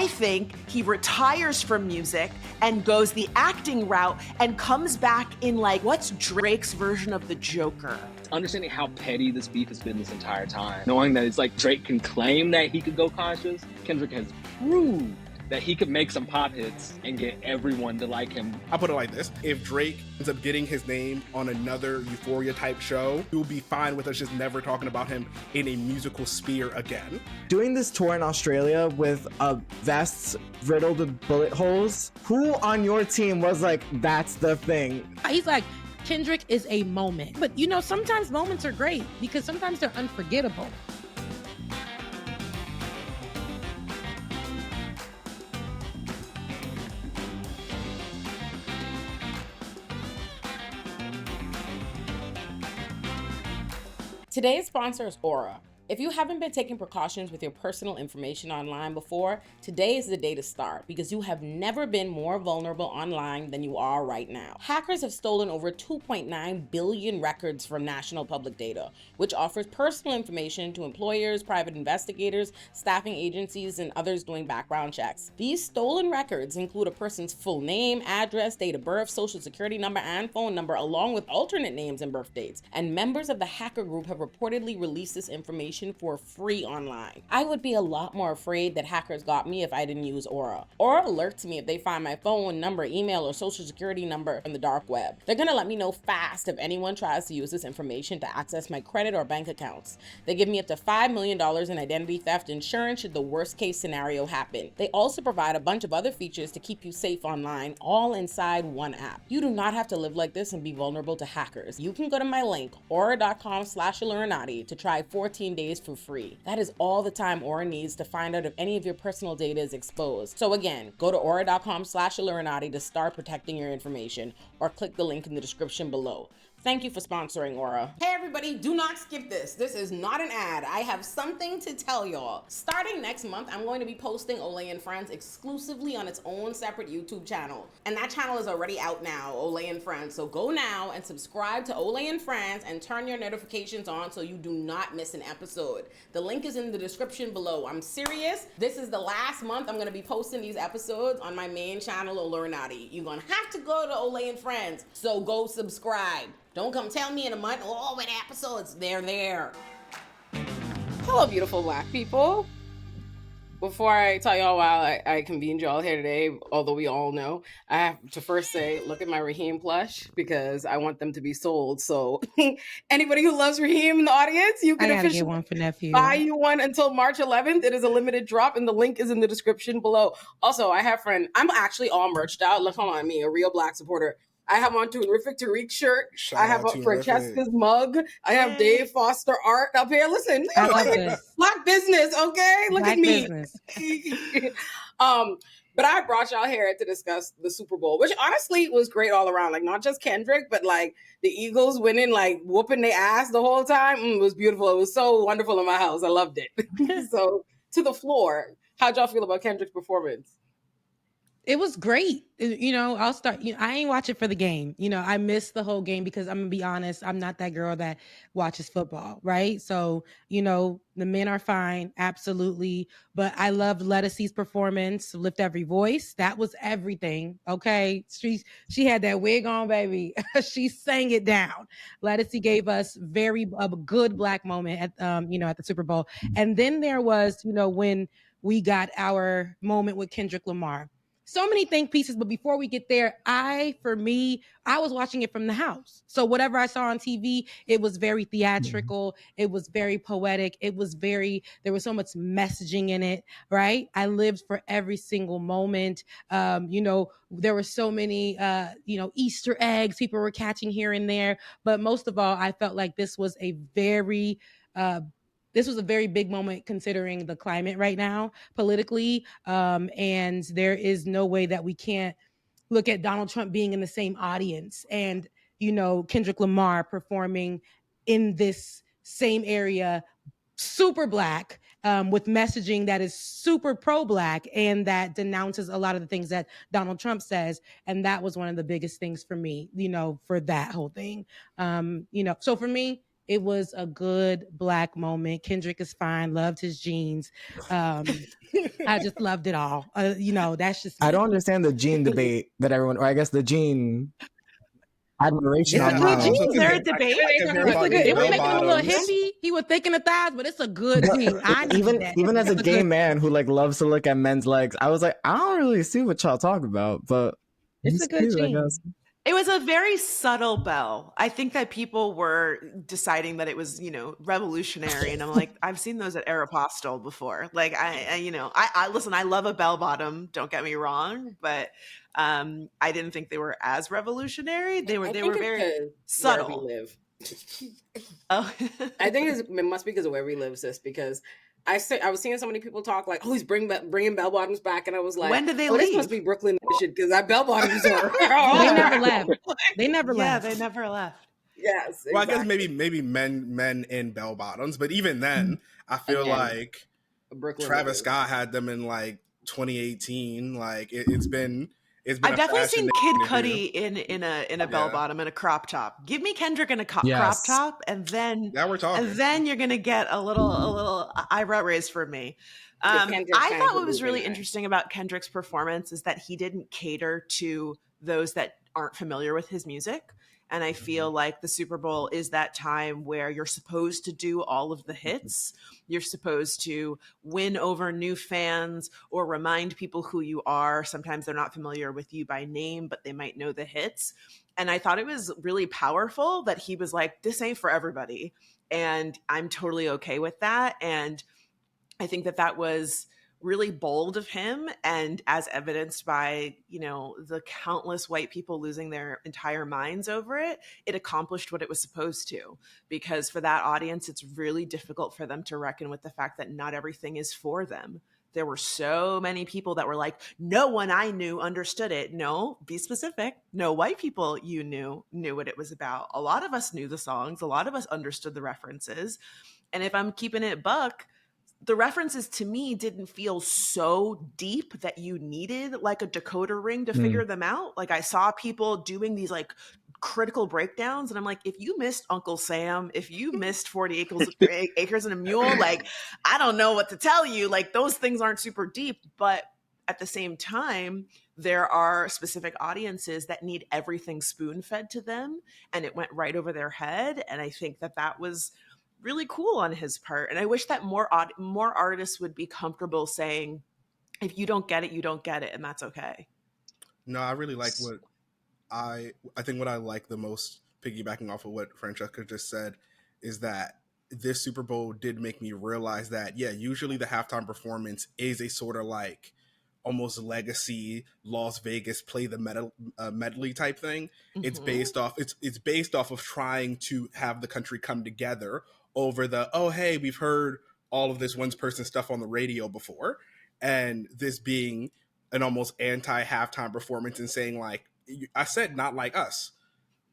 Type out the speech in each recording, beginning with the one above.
I think he retires from music and goes the acting route and comes back in like, what's Drake's version of the Joker? Understanding how petty this beef has been this entire time, knowing that it's like Drake can claim that he could go conscious, Kendrick has proved that he could make some pop hits and get everyone to like him. I'll put it like this. If Drake ends up getting his name on another Euphoria type show, he'll be fine with us just never talking about him in a musical sphere again. Doing this tour in Australia with a vest riddled with bullet holes, who on your team was like, that's the thing? He's like, Kendrick is a moment. But you know, sometimes moments are great because sometimes they're unforgettable. Today's sponsor is Aura. If you haven't been taking precautions with your personal information online before, today is the day to start because you have never been more vulnerable online than you are right now. Hackers have stolen over 2.9 billion records from national public data, which offers personal information to employers, private investigators, staffing agencies, and others doing background checks. These stolen records include a person's full name, address, date of birth, social security number, and phone number, along with alternate names and birth dates. And members of the hacker group have reportedly released this information for free online. I would be a lot more afraid that hackers got me if I didn't use Aura. Aura alerts me if they find my phone number, email, or social security number in the dark web. They're gonna let me know fast if anyone tries to use this information to access my credit or bank accounts. They give me up to $5 million in identity theft insurance should the worst case scenario happen. They also provide a bunch of other features to keep you safe online, all inside one app. You do not have to live like this and be vulnerable to hackers. You can go to my link, aura.com/Illuminati, to try 14 days for free. That is all the time Aura needs to find out if any of your personal data is exposed. So again, go to aura.com/Illuminati to start protecting your information, or click the link in the description below. Thank you for sponsoring Aura. Hey everybody, do not skip this. This is not an ad. I have something to tell y'all. Starting next month, I'm going to be posting Olay Friends exclusively on its own separate YouTube channel. And that channel is already out now, Olay Friends. So go now and subscribe to Olay Friends and turn your notifications on so you do not miss an episode. The link is in the description below. I'm serious. This is the last month I'm gonna be posting these episodes on my main channel, Illuminati. You're gonna have to go to Olay Friends, so go subscribe. Don't come tell me in a month, oh, when episodes, they're there. Hello, beautiful Black people. Before I tell y'all why I convened y'all here today, although we all know, I have to first say, look at my Raheem plush because I want them to be sold. So anybody who loves Raheem in the audience, you can officially get one for nephew. Buy you one until March 11th. It is a limited drop and the link is in the description below. Also, I have I'm actually all merched out. Look, hold on, me, a real Black supporter. I have on Terrific Tariq shirt. I have on Francesca's mug. I have Dave Foster art up here. Listen, Black business, okay? Look Black at me. But I brought y'all here to discuss the Super Bowl, which honestly was great all around. Like, not just Kendrick, but like the Eagles winning, like whooping their ass the whole time. It was beautiful. It was so wonderful in my house. I loved it. So to the floor, how'd y'all feel about Kendrick's performance? It was great. You know, I'll start. I ain't watch it for the game. You know, I missed the whole game because I'm gonna be honest, I'm not that girl that watches football, right? So, you know, the men are fine, absolutely. But I loved Lettucey's performance, Lift Every Voice. That was everything. Okay. She had that wig on, baby. She sang it down. Lettucey gave us a good Black moment at at the Super Bowl. And then there was, when we got our moment with Kendrick Lamar. So many think pieces, but before we get there, I was watching it from the house. So whatever I saw on TV, it was very theatrical. It was very poetic. There was so much messaging in it, right? I lived for every single moment. There were so many, Easter eggs people were catching here and there. But most of all, I felt like this was a very big moment considering the climate right now politically. And there is no way that we can't look at Donald Trump being in the same audience and, Kendrick Lamar performing in this same area, super Black, with messaging that is super pro-Black and that denounces a lot of the things that Donald Trump says. And that was one of the biggest things for me, for that whole thing. So for me, It was a good Black moment. Kendrick is fine. Loved his jeans. I just loved it all. That's just I me. don't understand the gene debate that everyone, or I guess the gene admiration It's a good online. gene. Is there a debate? It's a good. It was bell making him a little bottoms. hippie. He was thinking of thighs, but it's a good But gene. I need even that. even as a It's gay good- man who like loves to look at men's legs, I was like, I don't really see what y'all talk about, but It's he's a good cute, I gene. guess. It was a very subtle bell. I think that people were deciding that it was, revolutionary. And I'm like, I've seen those at Aeropostale before. Like, I listen, I love a bell bottom. Don't get me wrong. But I didn't think they were as revolutionary. They were very subtle. Where we live. Oh. I think it must be because of where we live, sis. Because I was seeing so many people talk like, "Oh, he's bringing bell bottoms back," and I was like, When did they This leave? must be Brooklyn shit because that bell bottoms are." They never left. They never Yeah, left. they never left. Yes. Well, I guess exactly. maybe men in bell bottoms, but even then, I feel Again, like Brooklyn Travis native. Scott had them in like 2018. Like it's been I've a definitely fashion seen thing Kid to do. Cudi in a bell bottom and a crop top. Give me Kendrick in a crop Yes. top, and then Now we're talking. you're gonna get a little eyebrow raise from me. Kendrick I fans thought would what was move really in. interesting about Kendrick's performance is that he didn't cater to those that aren't familiar with his music. And I feel like the Super Bowl is that time where you're supposed to do all of the hits. You're supposed to win over new fans or remind people who you are. Sometimes they're not familiar with you by name, but they might know the hits. And I thought it was really powerful that he was like, this ain't for everybody. And I'm totally okay with that. And I think that was really bold of him, and as evidenced by the countless white people losing their entire minds over it, it accomplished what it was supposed to. Because for that audience, it's really difficult for them to reckon with the fact that not everything is for them. There were so many people that were like, no one I knew understood it. No, be specific. No white people you knew what it was about. A lot of us knew the songs. A lot of us understood the references. And if I'm keeping it buck, the references to me didn't feel so deep that you needed like a decoder ring to figure them out. Like I saw people doing these like critical breakdowns, and I'm like, if you missed Uncle Sam, if you missed 40 Acres and a Mule, like I don't know what to tell you. Like those things aren't super deep, but at the same time, there are specific audiences that need everything spoon-fed to them, and it went right over their head. And I think that was really cool on his part. And I wish that more artists would be comfortable saying, if you don't get it, you don't get it, and that's okay. No, I really like what I think what I like the most, piggybacking off of what Francesca just said, is that this Super Bowl did make me realize that, yeah, usually the halftime performance is a sort of like almost legacy Las Vegas play the medley type thing. Mm-hmm. It's based off of trying to have the country come together over the, oh, hey, we've heard all of this one person stuff on the radio before, and this being an almost anti-halftime performance and saying like, I said not like us.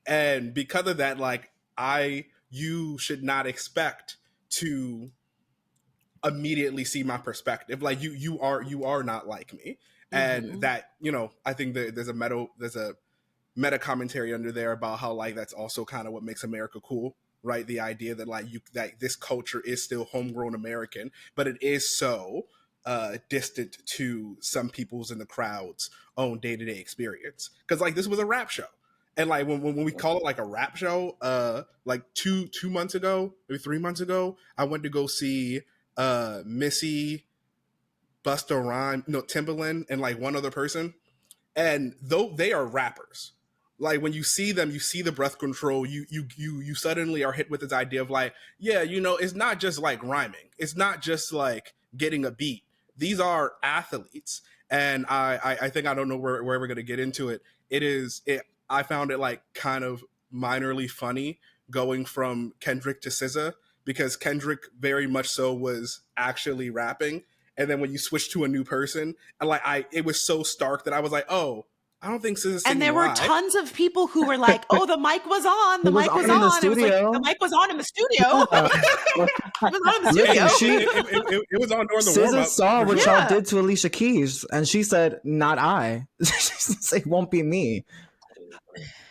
And because of that, like you should not expect to immediately see my perspective. Like you are not like me. And that, I think that there's a meta commentary under there about how like that's also kind of what makes America cool, right? The idea that like that this culture is still homegrown American, but it is so distant to some people's in the crowd's own day-to-day experience. Because like this was a rap show. And like when we call it like a rap show, like two months ago, maybe 3 months ago, I went to go see Missy, Busta Rhymes, Timbaland, and like one other person. And though they are rappers, like when you see them, you see the breath control, you suddenly are hit with this idea of like, yeah, it's not just like rhyming. It's not just like getting a beat. These are athletes. And I think, I don't know where we're going to get into it. I found it like kind of minorly funny going from Kendrick to SZA, because Kendrick very much so was actually rapping. And then when you switch to a new person, it was so stark that I was like, oh, I don't think SZA's singing. And there were live. Tons of people who were like, oh, the mic was on. The mic was in the on. It was like, studio. the mic was on in the studio. It was on in the studio. Listen, it was on during the SZA warm-up. saw what Yeah. y'all did to Alicia Keys, and she said, not I. She said, it won't be me.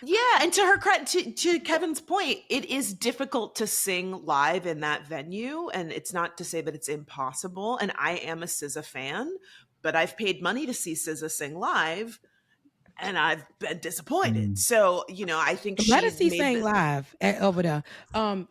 Yeah, and to her credit, to Kevin's point, it is difficult to sing live in that venue, and it's not to say that it's impossible. And I am a SZA fan, but I've paid money to see SZA sing live, and I've been disappointed. So, I think Let us she see made sing live over there.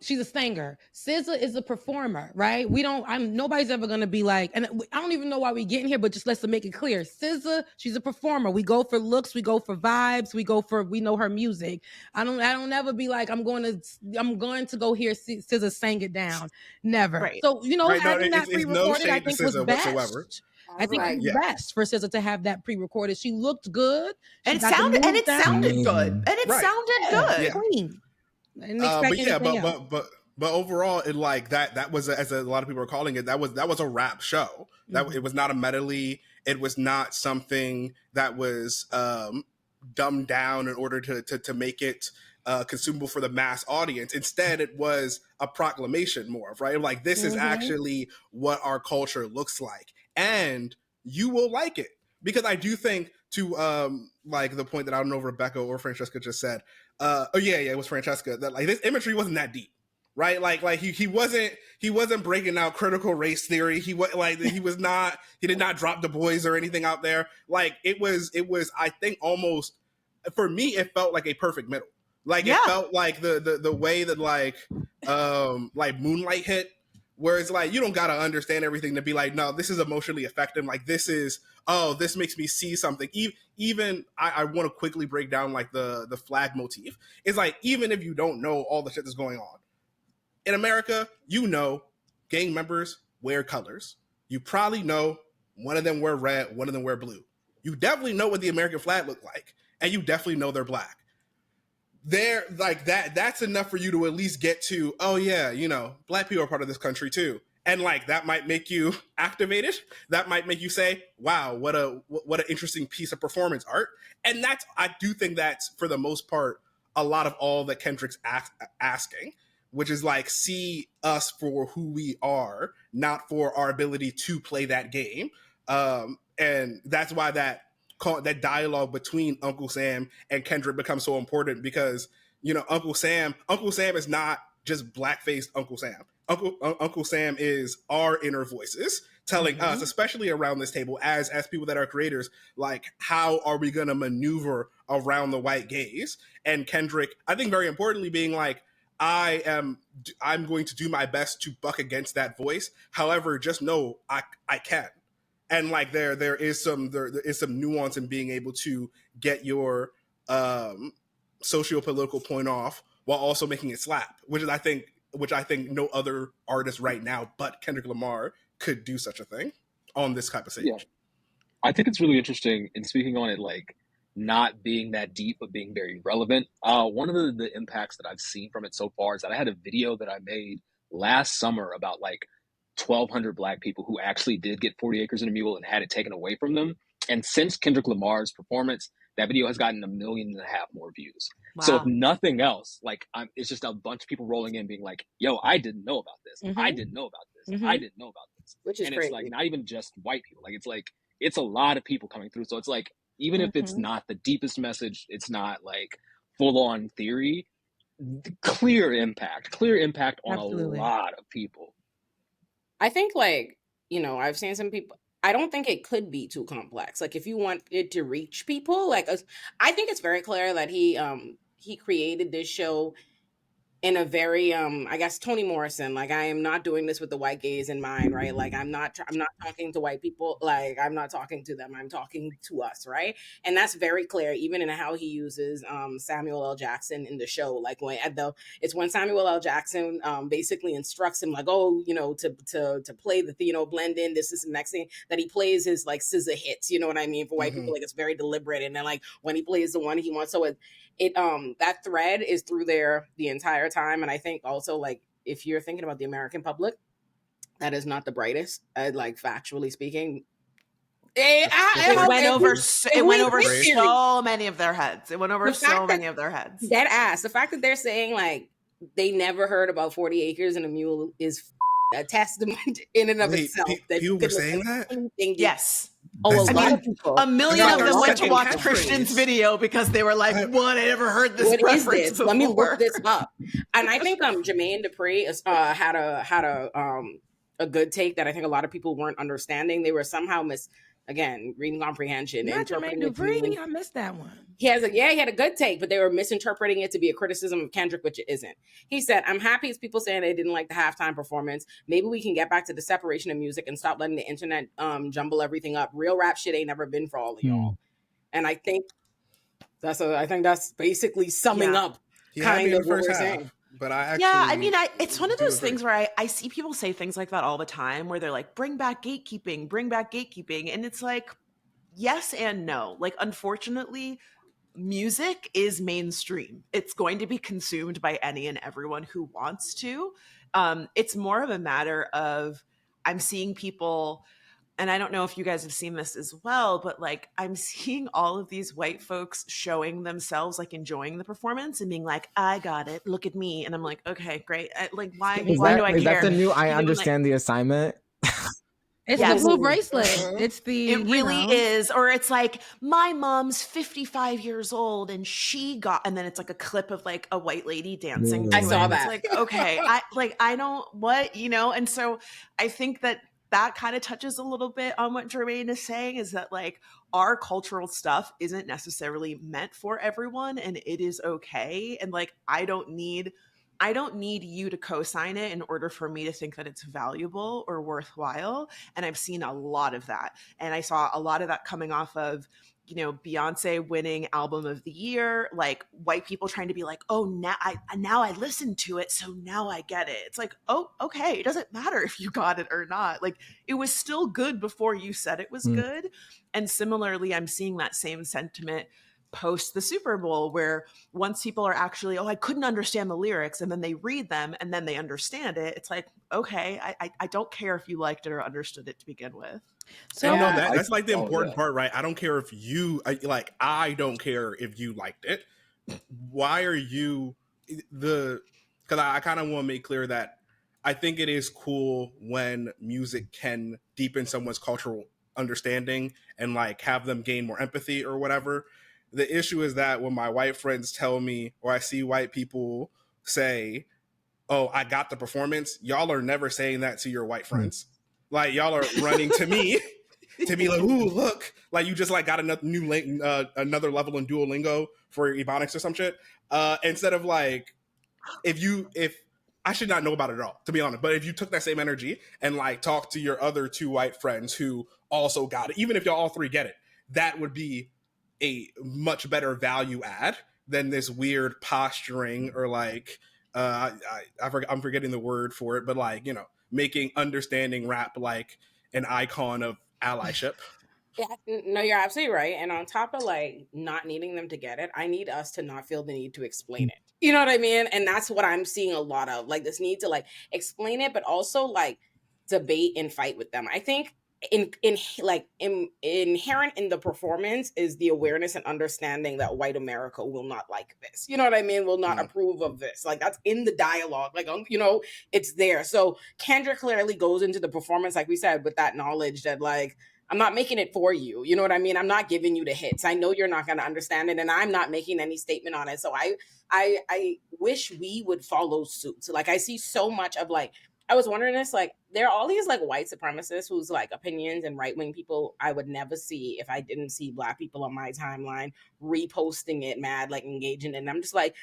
She's a singer. SZA is a performer, right? Nobody's ever gonna be like, and I don't even know why we getting here, but just let's make it clear. SZA, she's a performer. We go for looks, we go for vibes, we know her music. I don't ever be like, I'm going to go hear SZA sing it down. Never. Right. So Right, no, having that it's no pre-recorded, I shade to think was SZA whatsoever. best. I think it was Yeah. best for SZA to have that pre-recorded. She looked good. She and it got the sounded moves down. good, and it Right. sounded Yeah, good. clean. Didn't expect But yeah, anything else. but overall, it like that was, as a lot of people are calling it, that was a rap show. That it was not a medley. It was not something that was dumbed down in order to make it consumable for the mass audience. Instead, it was a proclamation more of, right? Like, this is actually what our culture looks like, and you will like it. Because I do think, to like the point that I don't know if Rebecca or Francesca just said, it was Francesca, that like this imagery wasn't that deep, right? Like he wasn't breaking out critical race theory. He did not drop the boys or anything out there. Like it was I think almost, for me, it felt like a perfect middle. Like it felt like the way that like Moonlight hit, where it's like, you don't gotta understand everything to be like, no, this is emotionally effective. Like this makes me see something. Even I want to quickly break down like the flag motif. It's like, even if you don't know all the shit that's going on in America, gang members wear colors. You probably know one of them wear red, one of them wear blue. You definitely know what the American flag look like, and you definitely know they're black. They're like that's enough for you to at least get to, oh yeah, black people are part of this country too. And like that might make you activated. That might make you say, wow, what an interesting piece of performance art. And I do think that's, for the most part, a lot of all that Kendrick's asking, which is like, see us for who we are, not for our ability to play that game. And that's why that dialogue between Uncle Sam and Kendrick becomes so important, because Uncle Sam is not just black-faced Uncle Sam. Uncle Sam is our inner voices telling us, especially around this table, as people that are creators, like, how are we going to maneuver around the white gaze? And Kendrick, I think very importantly, being like, I'm going to do my best to buck against that voice. However, just know I can. And like there is some nuance in being able to get your socio-political point off while also making it slap, which I think no other artist right now but Kendrick Lamar could do such a thing on this type of stage. Yeah. I think it's really interesting in speaking on it, like not being that deep, but being very relevant. One of the impacts that I've seen from it so far is that I had a video that I made last summer about like 1,200 Black people who actually did get 40 acres and a mule and had it taken away from them. And since Kendrick Lamar's performance, that video has gotten 1.5 million more views. Wow. So if nothing else, like it's just a bunch of people rolling in being like, yo, I didn't know about this. I didn't know about this. I didn't know about this. Which is and crazy. It's like not even just white people. Like it's a lot of people coming through. So it's like, even if it's not the deepest message, it's not like full on theory, clear impact on Absolutely. a lot of people. I think I've seen some people, I don't think it could be too complex. Like if you want it to reach people, I think it's very clear that he created this show in a very I guess Toni Morrison, like, I am not doing this with the white gaze in mind, right? Like I'm not talking to white people, like I'm not talking to them, I'm talking to us, right? And that's very clear even in how he uses Samuel L. Jackson in the show. Like it's when Samuel L. Jackson basically instructs him like, oh, to play the blend in, this is the next thing, that he plays his like SZA hits, you know what I mean? For white people, like it's very deliberate. And then like when he plays the one he wants, so it that thread is through there the entire time. And I think also, like, if you're thinking about the American public, that is not the brightest, like factually speaking. It went over so many of their heads. It went over so many of their heads. That ass. The fact that they're saying like they never heard about 40 acres and a mule is a testament in and of itself. People were saying that? Yes. Oh, a That's lot mean, of people. A million That's of our them went to second watch catchphrase. Christian's video because they were like, "What? I never heard this What is reference this? before." Let me look this up. And I think Jermaine Dupri had a good take that I think a lot of people weren't understanding. They were somehow reading comprehension, Not Jermaine interpreting it to mean. Dupri. I missed that one. He had a good take, but they were misinterpreting it to be a criticism of Kendrick, which it isn't. He said, "I'm happy as people saying they didn't like the halftime performance. Maybe we can get back to the separation of music and stop letting the internet jumble everything up. Real rap shit ain't never been for all of y'all." And I think that's basically summing up kind of what we're saying. But I actually, yeah, I mean, it's one of those things where I see people say things like that all the time, where they're like, bring back gatekeeping," and it's like, yes and no. Like, unfortunately, music is mainstream. It's going to be consumed by any and everyone who wants to. It's more of a matter of, I'm seeing people, and I don't know if you guys have seen this as well, but like, I'm seeing all of these white folks showing themselves like enjoying the performance and being like, "I got it, look at me," and I'm like, okay, great. Like, why do I Is care? that the new I You know, understand the assignment? It's Yes. the blue bracelet. It's the It really is. Or it's like, my mom's 55 years old and she got, and then it's like a clip of like a white lady dancing. I to saw it. that. It's like, okay, I don't, what, and so I think that kind of touches a little bit on what Jermaine is saying, is that like, our cultural stuff isn't necessarily meant for everyone, and it is okay. And like, I don't need you to co-sign it in order for me to think that it's valuable or worthwhile. And I've seen a lot of that. And I saw a lot of that coming off of, Beyonce winning album of the year, like white people trying to be like, "Oh, now I listened to it, so now I get it." It's like, oh, okay. It doesn't matter if you got it or not. Like, it was still good before you said it was good. And similarly, I'm seeing that same sentiment post the Super Bowl, where once people are actually, "Oh, I couldn't understand the lyrics," and then they read them and then they understand it, it's like, okay, I don't care if you liked it or understood it to begin with. So that's like the important part, right? I don't care if you I don't care if you liked it. Why are you because I kind of want to make clear that I think it is cool when music can deepen someone's cultural understanding and like have them gain more empathy or whatever. The issue is that when my white friends tell me, or I see white people say, "Oh, I got the performance," y'all are never saying that to your white friends. Like, y'all are running to me to be like, "Ooh, look, like you just like got another level in Duolingo for Ebonics or some shit." Instead of like, if I should not know about it at all, to be honest. But if you took that same energy and like talked to your other two white friends who also got it, even if y'all all three get it, that would be a much better value add than this weird posturing or like I'm forgetting the word for it, but like, making understanding rap like an icon of allyship. Yeah, no, you're absolutely right. And on top of like not needing them to get it, I need us to not feel the need to explain it. You know what I mean? And that's what I'm seeing a lot of, like this need to like explain it, but also like debate and fight with them. I think inherent in the performance is the awareness and understanding that white America will not like this. You know what I mean? Will not approve of this. Like, that's in the dialogue. Like, it's there. So Kendrick clearly goes into the performance, like we said, with that knowledge that like, I'm not making it for you. You know what I mean? I'm not giving you the hits. I know you're not going to understand it, and I'm not making any statement on it. So I wish we would follow suit. So like, I see so much of like, I was wondering this, like, there are all these like white supremacists whose like opinions and right-wing people I would never see if I didn't see Black people on my timeline reposting it, mad, like engaging. And I'm just like,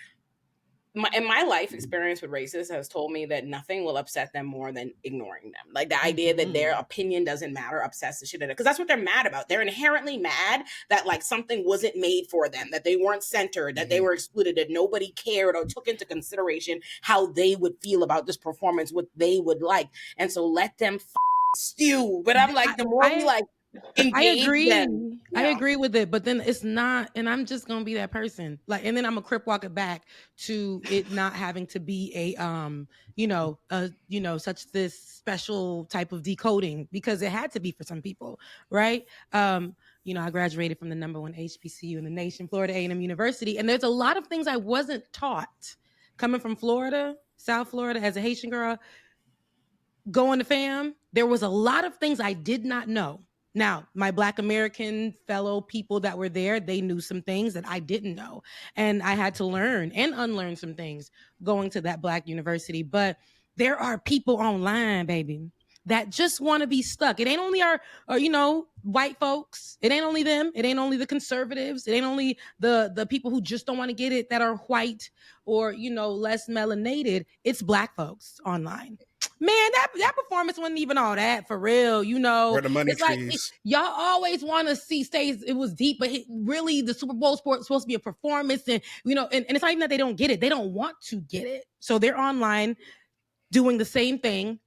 my life experience with racists has told me that nothing will upset them more than ignoring them. Like the idea that their opinion doesn't matter upsets the shit out of it. Because that's what they're mad about. They're inherently mad that like something wasn't made for them, that they weren't centered, that they were excluded, that nobody cared or took into consideration how they would feel about this performance, what they would like. And so let them stew. But I'm like, the more we like engage, I agree. them, I agree with it, but then it's not, and I'm just gonna be that person. Like, and then I'm a crip walk it back to it not having to be a such this special type of decoding, because it had to be for some people, right? I graduated from the #1 HBCU in the nation, Florida A&M University, and there's a lot of things I wasn't taught coming from Florida, South Florida, as a Haitian girl, going to fam. There was a lot of things I did not know Now, my Black American fellow people that were there, they knew some things that I didn't know. And I had to learn and unlearn some things going to that Black university. But there are people online, baby, that just want to be stuck. It ain't only our white folks. It ain't only them. It ain't only the conservatives. It ain't only the people who just don't want to get it that are white or, less melanated. It's Black folks online. Man, that performance wasn't even all that for real, Where the money It's like trees. y'all always want to see stays. It was deep, but really the Super Bowl sport is supposed to be a performance, and and it's not even that they don't get it; they don't want to get it. So they're online doing the same thing,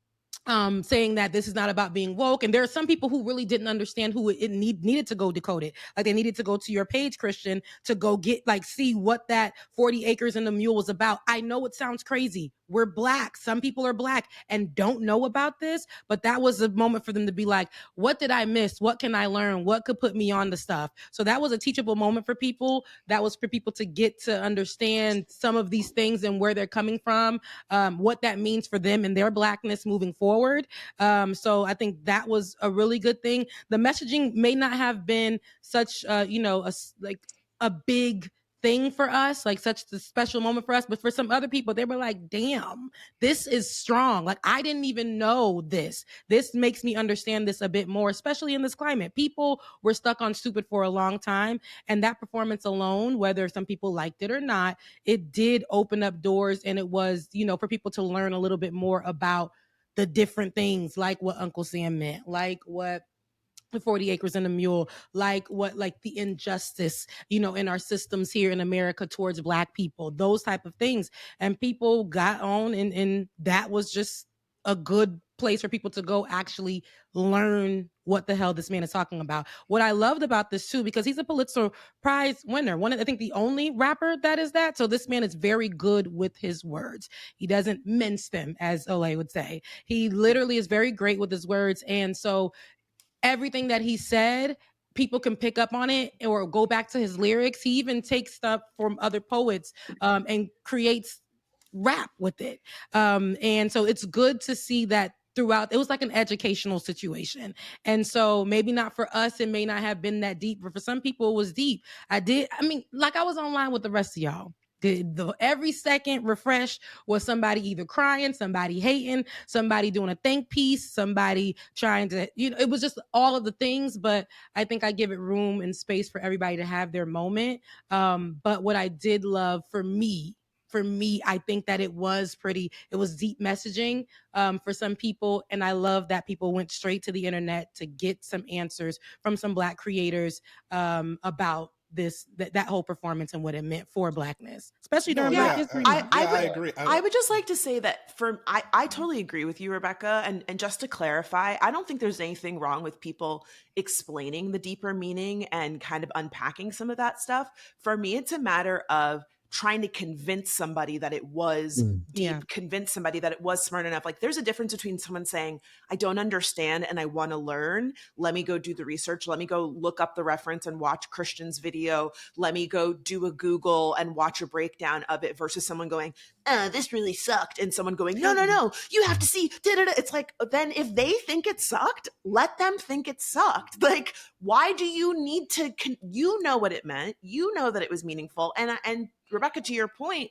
saying that this is not about being woke. And there are some people who really didn't understand who it needed to go decode it. Like they needed to go to your page, Christian, to go get see what that 40 acres and a mule was about. I know it sounds crazy. We're Black. Some people are Black and don't know about this, but that was a moment for them to be like, what did I miss? What can I learn? What could put me on to stuff? So that was a teachable moment for people. That was for people to get to understand some of these things and where they're coming from, what that means for them and their Blackness moving forward. So I think that was a really good thing. The messaging may not have been such, a big thing for us, like such a special moment for us, but for some other people, they were like, damn, this is strong. Like, I didn't even know this. This makes me understand this a bit more, especially in this climate. People were stuck on stupid for a long time. And that performance alone, whether some people liked it or not, it did open up doors. And it was, for people to learn a little bit more about the different things, like what Uncle Sam meant, like what the 40 acres and a mule, like the injustice, in our systems here in America towards Black people, those type of things. And people got on, and that was just a good place for people to go actually learn what the hell this man is talking about. What I loved about this too, because he's a Pulitzer Prize winner, I think the only rapper that is that. So this man is very good with his words. He doesn't mince them, as Olay would say. He literally is very great with his words. And so everything that he said, people can pick up on it or go back to his lyrics. He even takes stuff from other poets and creates rap with it. And so it's good to see that throughout. It was like an educational situation. And so maybe not for us, it may not have been that deep, but for some people it was deep. I was online with the rest of y'all. Every second refresh was somebody either crying, somebody hating, somebody doing a think piece, somebody trying to, it was just all of the things. But I think I give it room and space for everybody to have their moment. But what I did love for me, I think that it was deep messaging for some people. And I love that people went straight to the internet to get some answers from some Black creators about that whole performance and what it meant for Blackness, especially during Black History Month. I agree. I would just like to say that I totally agree with you, Rebecca. And just to clarify, I don't think there's anything wrong with people explaining the deeper meaning and kind of unpacking some of that stuff. For me, it's a matter of trying to convince somebody that it was deep, convince somebody that it was smart enough. Like, there's a difference between someone saying, I don't understand and I want to learn. Let me go do the research. Let me go look up the reference and watch Christian's video. Let me go do a Google and watch a breakdown of it, versus someone going, this really sucked. And someone going, no, you have to see. Da-da-da. It's like, then if they think it sucked, let them think it sucked. Like, why do you need to, you know what it meant. You know that it was meaningful. And Rebecca, to your point,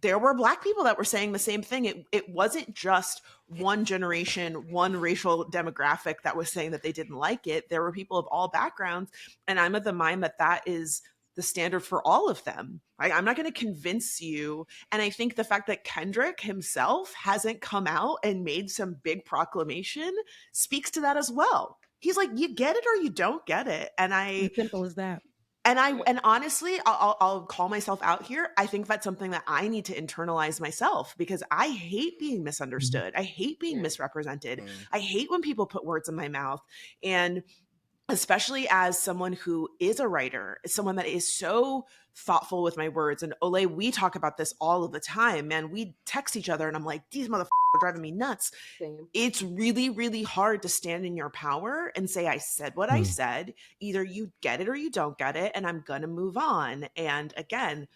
there were Black people that were saying the same thing. It wasn't just one generation, one racial demographic that was saying that they didn't like it. There were people of all backgrounds. And I'm of the mind that that is the standard for all of them. I'm not going to convince you. And I think the fact that Kendrick himself hasn't come out and made some big proclamation speaks to that as well. He's like, you get it or you don't get it. And As simple as that. And honestly, I'll call myself out here. I think that's something that I need to internalize myself, because I hate being misunderstood. I hate being misrepresented. I hate when people put words in my mouth. And especially as someone who is a writer, someone that is so thoughtful with my words. And Olay, we talk about this all of the time, man. We text each other and I'm like, these motherfuckers are driving me nuts. Same. It's really, really hard to stand in your power and say, I said what I said. Either you get it or you don't get it, and I'm going to move on. And again,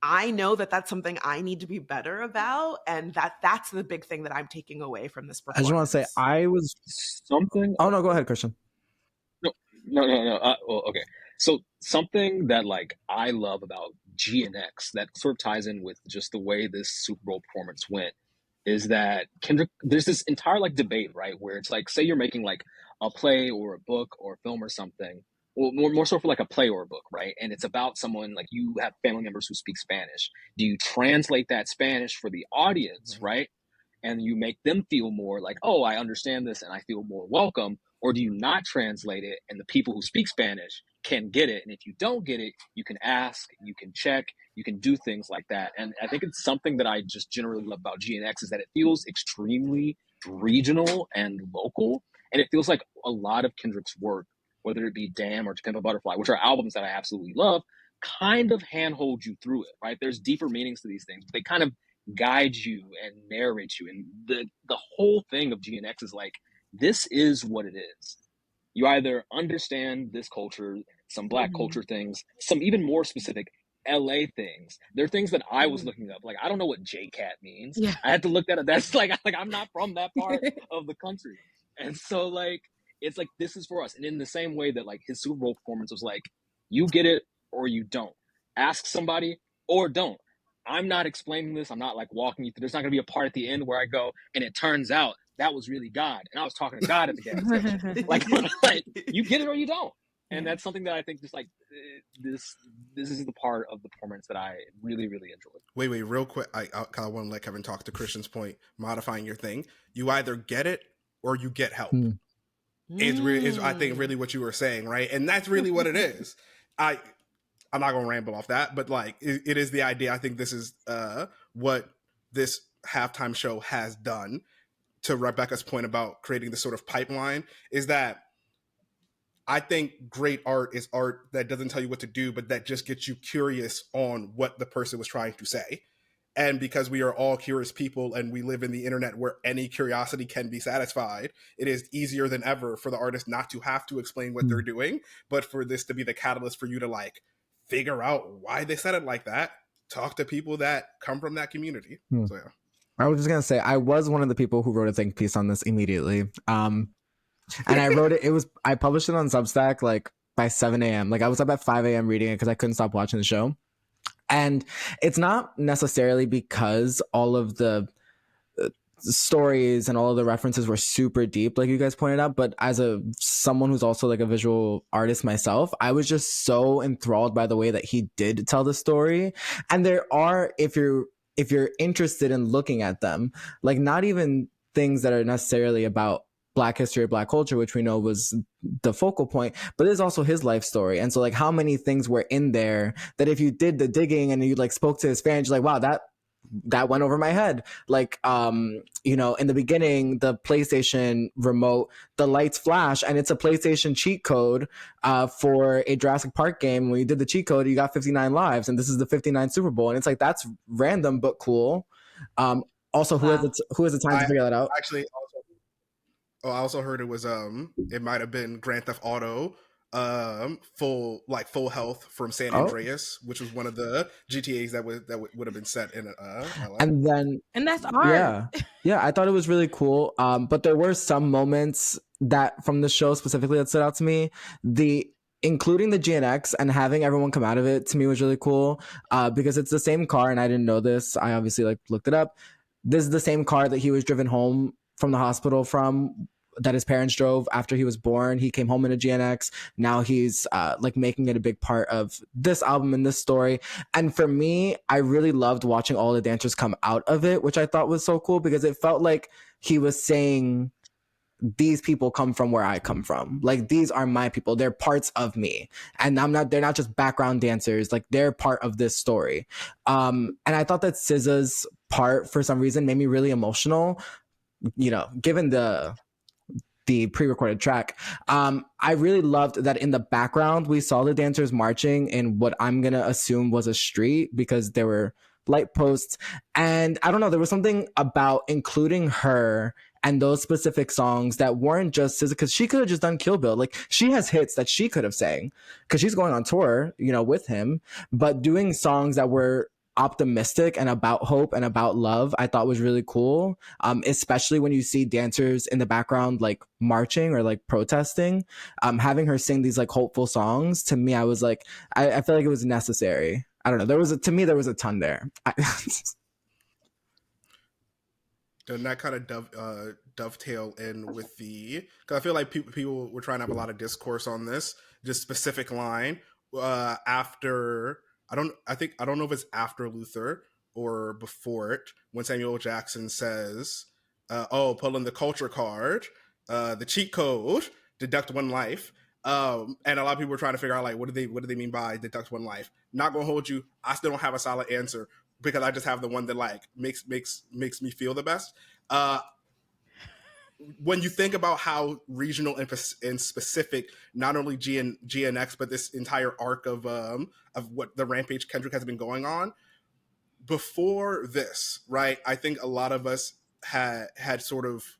I know that that's something I need to be better about, and that's the big thing that I'm taking away from this performance. I just want to say I was something. Oh no, go ahead, Christian. No, No. Well, okay. So something that like I love about GNX that sort of ties in with just the way this Super Bowl performance went is that Kendrick. There's this entire like debate, right, where it's like, say you're making like a play or a book or a film or something. Well, more so for like a play or a book, right? And it's about someone like you have family members who speak Spanish. Do you translate that Spanish for the audience, right? And you make them feel more like, oh, I understand this and I feel more welcome? Or do you not translate it and the people who speak Spanish can get it? And if you don't get it, you can ask, you can check, you can do things like that. And I think it's something that I just generally love about GNX is that it feels extremely regional and local. And it feels like a lot of Kendrick's work, whether it be Damn or To Pimp a Butterfly, which are albums that I absolutely love, kind of handhold you through it, right? There's deeper meanings to these things, but they kind of guide you and narrate you. And the whole thing of GNX is like, this is what it is. You either understand this culture, some Black culture things, some even more specific LA things. There are things that I was looking up. Like, I don't know what JCat means. Yeah. I had to look that up. That's like I'm not from that part of the country. And so like, it's like, this is for us. And in the same way that like his Super Bowl performance was like, you get it or you don't. Ask somebody or don't. I'm not explaining this. I'm not like walking you through. There's not going to be a part at the end where I go, and it turns out that was really God. And I was talking to God at the gas station. like you get it or you don't. And that's something that I think just like this is the part of the performance that I really, really enjoyed. Wait, real quick. I kind of want to let Kevin talk to Christian's point, modifying your thing. You either get it or you get help. Is I think really what you were saying, right? And that's really what it is. I'm not going to ramble off that, but like it is the idea. I think this is what this halftime show has done, to Rebecca's point about creating this sort of pipeline, is that I think great art is art that doesn't tell you what to do, but that just gets you curious on what the person was trying to say. And because we are all curious people and we live in the internet where any curiosity can be satisfied, it is easier than ever for the artist not to have to explain what they're doing, but for this to be the catalyst for you to like figure out why they said it like that, talk to people that come from that community. So yeah. I was just gonna say, I was one of the people who wrote a think piece on this immediately. And I wrote it, I published it on Substack like by 7 a.m. Like I was up at 5 a.m. reading it because I couldn't stop watching the show. And it's not necessarily because all of the stories and all of the references were super deep, like you guys pointed out, but as someone who's also like a visual artist myself, I was just so enthralled by the way that he did tell the story. And there are, if you're interested in looking at them, like not even things that are necessarily about Black history or Black culture, which we know was the focal point, but there's also his life story. And so like how many things were in there that if you did the digging and you like spoke to his fans, you're like, wow, that went over my head. Like, you know, in the beginning, the PlayStation remote, the lights flash and it's a PlayStation cheat code for a Jurassic Park game. When you did the cheat code, you got 59 lives and this is the 59 Super Bowl. And it's like, that's random, but cool. Also, who has the time to figure that out? Actually, I also heard it was it might have been Grand Theft Auto full health from San Andreas, which was one of the GTAs that would have been set in LA. And that's art. Yeah, I thought it was really cool. But there were some moments that from the show specifically that stood out to me. Including the GNX and having everyone come out of it to me was really cool because it's the same car, and I didn't know this. I obviously like looked it up. This is the same car that he was driven home from the hospital that his parents drove after he was born. He came home in a GNX. Now he's like making it a big part of this album and this story. And for me, I really loved watching all the dancers come out of it, which I thought was so cool because it felt like he was saying, these people come from where I come from. Like, these are my people. They're parts of me. And they're not just background dancers. Like, they're part of this story. And I thought that SZA's part, for some reason, made me really emotional. You know, given the pre-recorded track, I really loved that in the background we saw the dancers marching in what I'm gonna assume was a street because there were light posts, and I don't know, there was something about including her and those specific songs that weren't just SZA, because she could have just done Kill Bill. Like, she has hits that she could have sang because she's going on tour, you know, with him, but doing songs that were optimistic and about hope and about love, I thought was really cool. Especially when you see dancers in the background like marching or like protesting. Having her sing these like hopeful songs, to me, I was like, I feel like it was necessary. I don't know. There was a ton there. Doesn't that kind of dovetail in with the? Because I feel like people were trying to have a lot of discourse on this, just specific line after. I don't know if it's after Luther or before it, when Samuel Jackson says, "Oh, pull in the culture card, the cheat code, deduct one life." And a lot of people were trying to figure out like what do they mean by deduct one life. Not gonna hold you. I still don't have a solid answer, because I just have the one that like makes me feel the best. When you think about how regional and specific, not only GNX, but this entire arc of what the Rampage Kendrick has been going on before this, right? I think a lot of us had sort of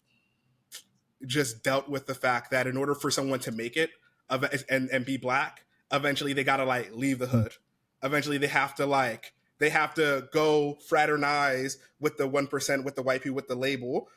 just dealt with the fact that in order for someone to make it and be black, eventually they gotta like leave the hood. Eventually they have to go fraternize with the 1%, with the white people, with the label,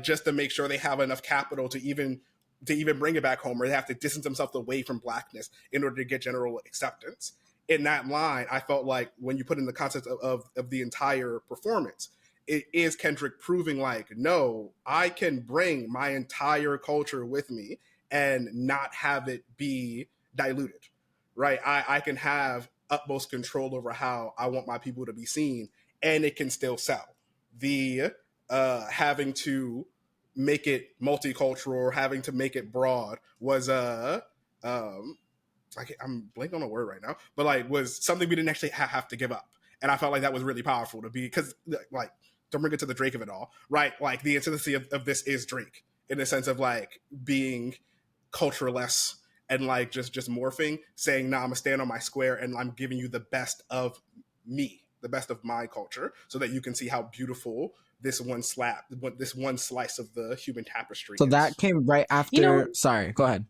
just to make sure they have enough capital to even bring it back home, or they have to distance themselves away from blackness in order to get general acceptance. In that line, I felt like when you put in the concept of the entire performance, it is Kendrick proving like, no, I can bring my entire culture with me and not have it be diluted, right? I can have utmost control over how I want my people to be seen, and it can still sell. The having to make it multicultural or having to make it broad was I'm blanking on a word right now, but like was something we didn't actually have to give up. And I felt like that was really powerful to be, because like, to bring it to the Drake of it all, right? Like the antithesis of this is Drake, in the sense of like being cultureless and like just morphing, saying, nah, I'm gonna stand on my square and I'm giving you the best of me, the best of my culture, so that you can see how beautiful this one slice of the human tapestry So is. that came right after. Sorry, go ahead.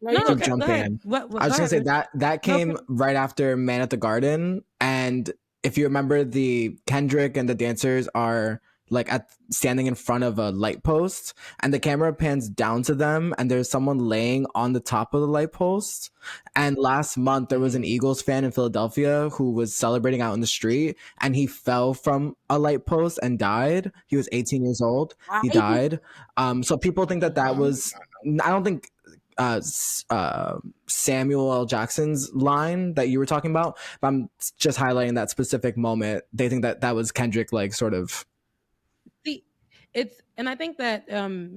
No, Keep okay, go jumping ahead. in. What, I was go gonna say ahead. that came right after Man at the Garden, and if you remember, the Kendrick and the dancers are like standing in front of a light post, and the camera pans down to them, and there's someone laying on the top of the light post. And last month there was an Eagles fan in Philadelphia who was celebrating out in the street, and he fell from a light post and died. He was 18 years old. He died. So people think that was. I don't think Samuel L. Jackson's line that you were talking about, but I'm just highlighting that specific moment. They think that was Kendrick, like, sort of. See, and I think that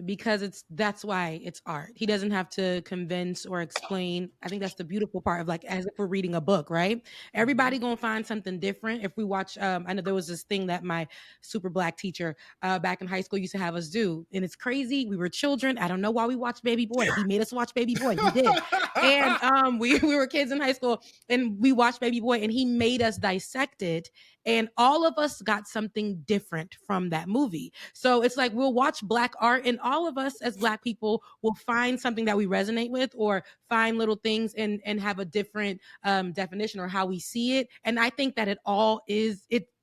because that's why it's art. He doesn't have to convince or explain. I think that's the beautiful part of, like, as if we're reading a book, right? Everybody gonna find something different. If we watch, I know there was this thing that my super black teacher back in high school used to have us do, and it's crazy. We were children. I don't know why we watched Baby Boy. He made us watch Baby Boy. He did, and we were kids in high school, and we watched Baby Boy, and he made us dissect it. And all of us got something different from that movie. So it's like we'll watch black art, and all of us as black people will find something that we resonate with, or find little things and have a different definition or how we see it. And I think that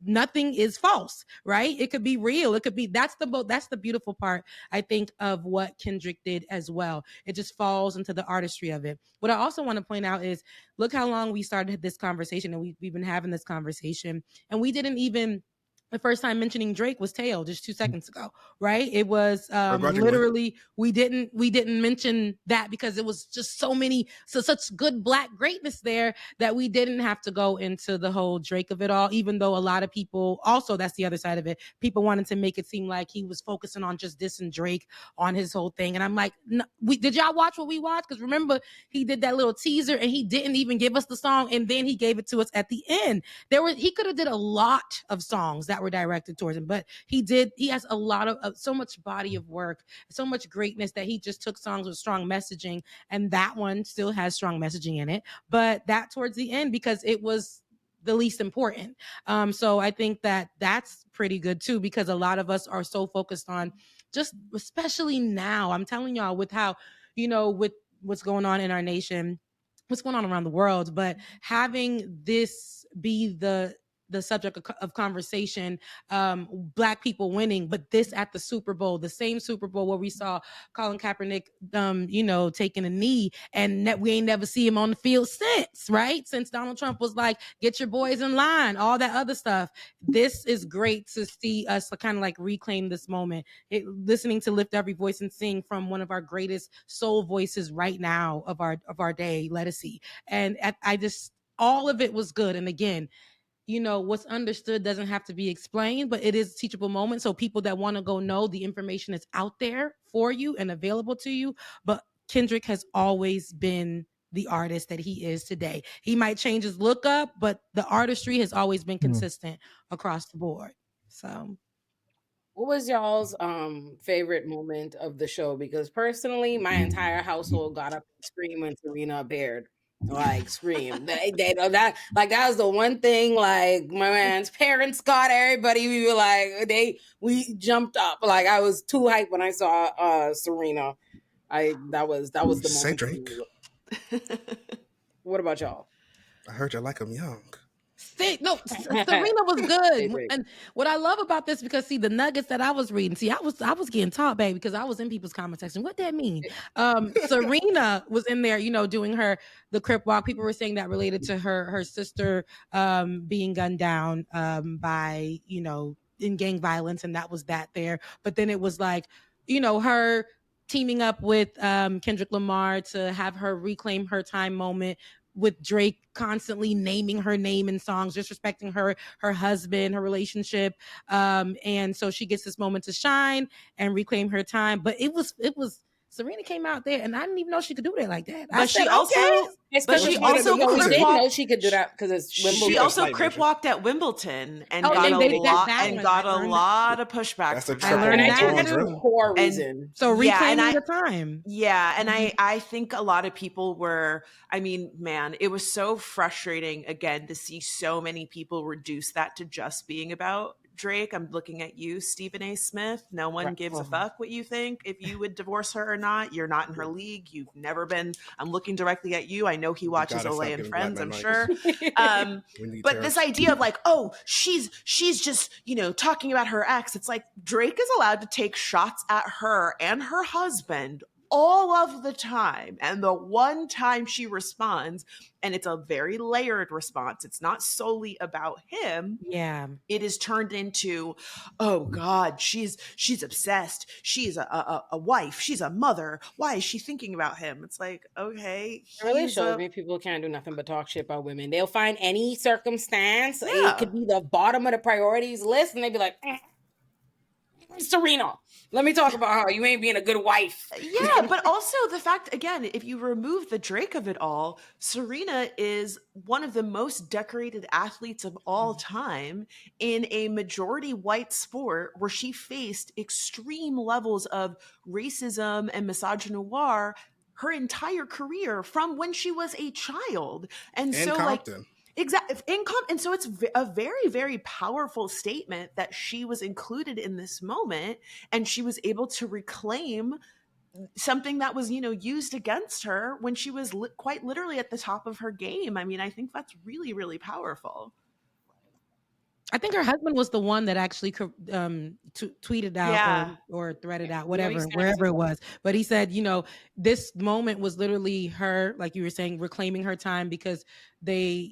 nothing is false, right? It could be real. It could be, that's the beautiful part, I think, of what Kendrick did as well. It just falls into the artistry of it. What I also want to point out is, look how long we started this conversation, and we've been having this conversation, and we didn't even, the first time mentioning Drake was Teo just 2 seconds ago, right? It was literally, we didn't mention that because it was just such good black greatness there that we didn't have to go into the whole Drake of it all, even though a lot of people also, that's the other side of it, people wanted to make it seem like he was focusing on just dissing Drake on his whole thing. And I'm like, no, did y'all watch what we watched? Because remember, he did that little teaser and he didn't even give us the song, and then he gave it to us at the end. He could have did a lot of songs that were directed towards him, but he has a lot of so much body of work, so much greatness, that he just took songs with strong messaging, and that one still has strong messaging in it, but that towards the end, because it was the least important. So I think that that's pretty good too, because a lot of us are so focused on, just especially now, I'm telling y'all, with how, with what's going on in our nation, what's going on around the world, but having this be the the subject of conversation, Black people winning, but this at the Super Bowl, the same Super Bowl where we saw Colin Kaepernick, taking a knee, and we ain't never see him on the field since, right? Since Donald Trump was like, get your boys in line, all that other stuff. This is great to see us kind of like reclaim this moment. Listening to Lift Every Voice and Sing from one of our greatest soul voices right now of our day, Lettucey. And I just, all of it was good. And again, what's understood doesn't have to be explained, but it is a teachable moment. So people that want to go know, the information is out there for you and available to you. But Kendrick has always been the artist that he is today. He might change his look up, but the artistry has always been consistent across the board. So what was y'all's favorite moment of the show? Because personally, my entire household got up and screamed when Serena appeared. Like scream. They know that, like, that was the one thing, like, my man's parents got everybody. We were like, we jumped up. Like, I was too hyped when I saw Serena. That was the moment. Say Drake. What about y'all? I heard you like him young. No, Serena was good. And what I love about this, because see, the nuggets that I was reading, I was getting taught, baby, because I was in people's comment section. What that mean? Serena was in there, doing the crip walk. People were saying that related to her sister being gunned down by, in gang violence, and that was that there. But then it was like, her teaming up with Kendrick Lamar to have her reclaim her time moment, with Drake constantly naming her name in songs, disrespecting her husband, her relationship. And so she gets this moment to shine and reclaim her time. But it was Serena came out there, and I didn't even know she could do that like that. But she also didn't know she could do that because it's Wimbledon. She also crip walked at Wimbledon and got a lot of pushback. And I think that's the core reason. So reclaiming the time. Yeah, and I think a lot of people were. I mean, man, it was so frustrating again to see so many people reduce that to just being about Drake. I'm looking at you, Stephen A. Smith. No one gives a fuck what you think. If you would divorce her or not, you're not in her league. You've never been. I'm looking directly at you. I know he watches Olay and Friends, I'm sure. But this idea of like, oh, she's just, talking about her ex. It's like Drake is allowed to take shots at her and her husband all of the time. And the one time she responds, and it's a very layered response, it's not solely about him. Yeah. It is turned into, oh God, she's obsessed. She's a wife. She's a mother. Why is she thinking about him? It's like, okay. It really shows me people can't do nothing but talk shit about women. They'll find any circumstance. Yeah. It could be the bottom of the priorities list, and they'd be like, Serena, let me talk about how you ain't being a good wife. Yeah, but also the fact, again, if you remove the Drake of it all, Serena is one of the most decorated athletes of all time in a majority white sport where she faced extreme levels of racism and misogynoir her entire career from when she was a child. And so Compton. Exactly. And so it's a very, very powerful statement that she was included in this moment, and she was able to reclaim something that was, used against her when she was quite literally at the top of her game. I mean, I think that's really, really powerful. I think her husband was the one that actually tweeted out or threaded out, wherever it was. But he said, this moment was literally her, like you were saying, reclaiming her time because they,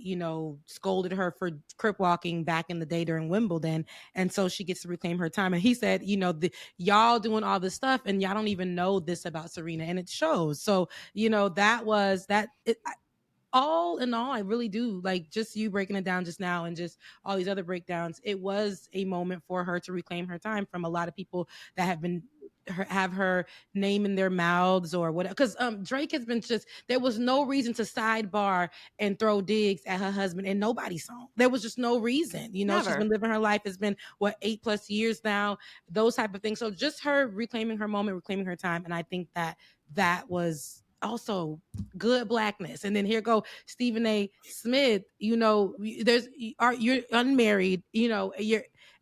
scolded her for crip walking back in the day during Wimbledon. And so she gets to reclaim her time. And he said, y'all doing all this stuff and y'all don't even know this about Serena. And it shows. So, that was that. All in all, I really do like just you breaking it down just now and just all these other breakdowns. It was a moment for her to reclaim her time from a lot of people that have her name in their mouths or whatever. Because Drake has been there was no reason to sidebar and throw digs at her husband in nobody's song. There was just no reason. Never. She's been living her life. It's been 8+ years now. Those type of things. So just her reclaiming her moment, reclaiming her time, and I think that was also good Blackness. And then here go Stephen A. Smith, you're unmarried,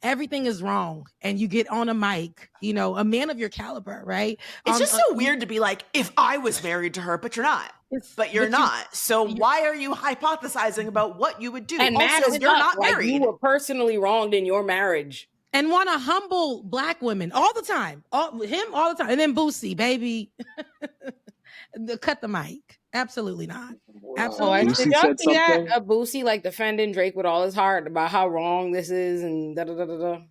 everything is wrong, and you get on a mic, a man of your caliber, right? It's just so weird to be like, if I was married to her, but you're not. but you're not. So why are you hypothesizing about what you would do? And also, you're not like married. you were personally wronged in your marriage. And want to humble black women all the time. All the time. And then Boosie, baby. Cut the mic. Absolutely not. Absolutely not. Boosie Did y'all said see that? something. Boosie like defending Drake with all his heart about how wrong this is and da-da-da-da-da.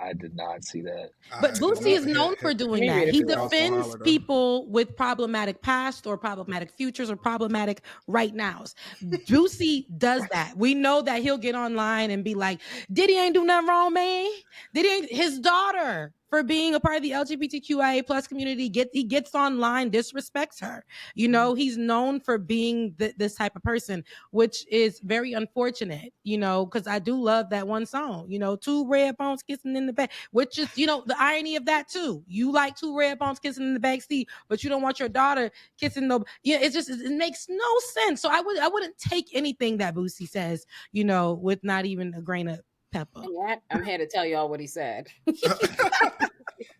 I did not see that. But Boosie is known for doing that. He defends people with problematic past or problematic futures or problematic right nows. Boosie does that. We know that he'll get online and be like, Diddy ain't do nothing wrong, man. His daughter, for being a part of the LGBTQIA plus community, he gets online, disrespects her. You know, he's known for being this type of person, which is very unfortunate, you know, because I do love that one song, you know, 2 red bones kissing in the back, which is, you know, the irony of that too. You like 2 red bones kissing in the back seat, but you don't want your daughter kissing the, it makes no sense. So I wouldn't take anything that Boosie says, you know, with not even a grain of pepper. I'm here to tell y'all what he said.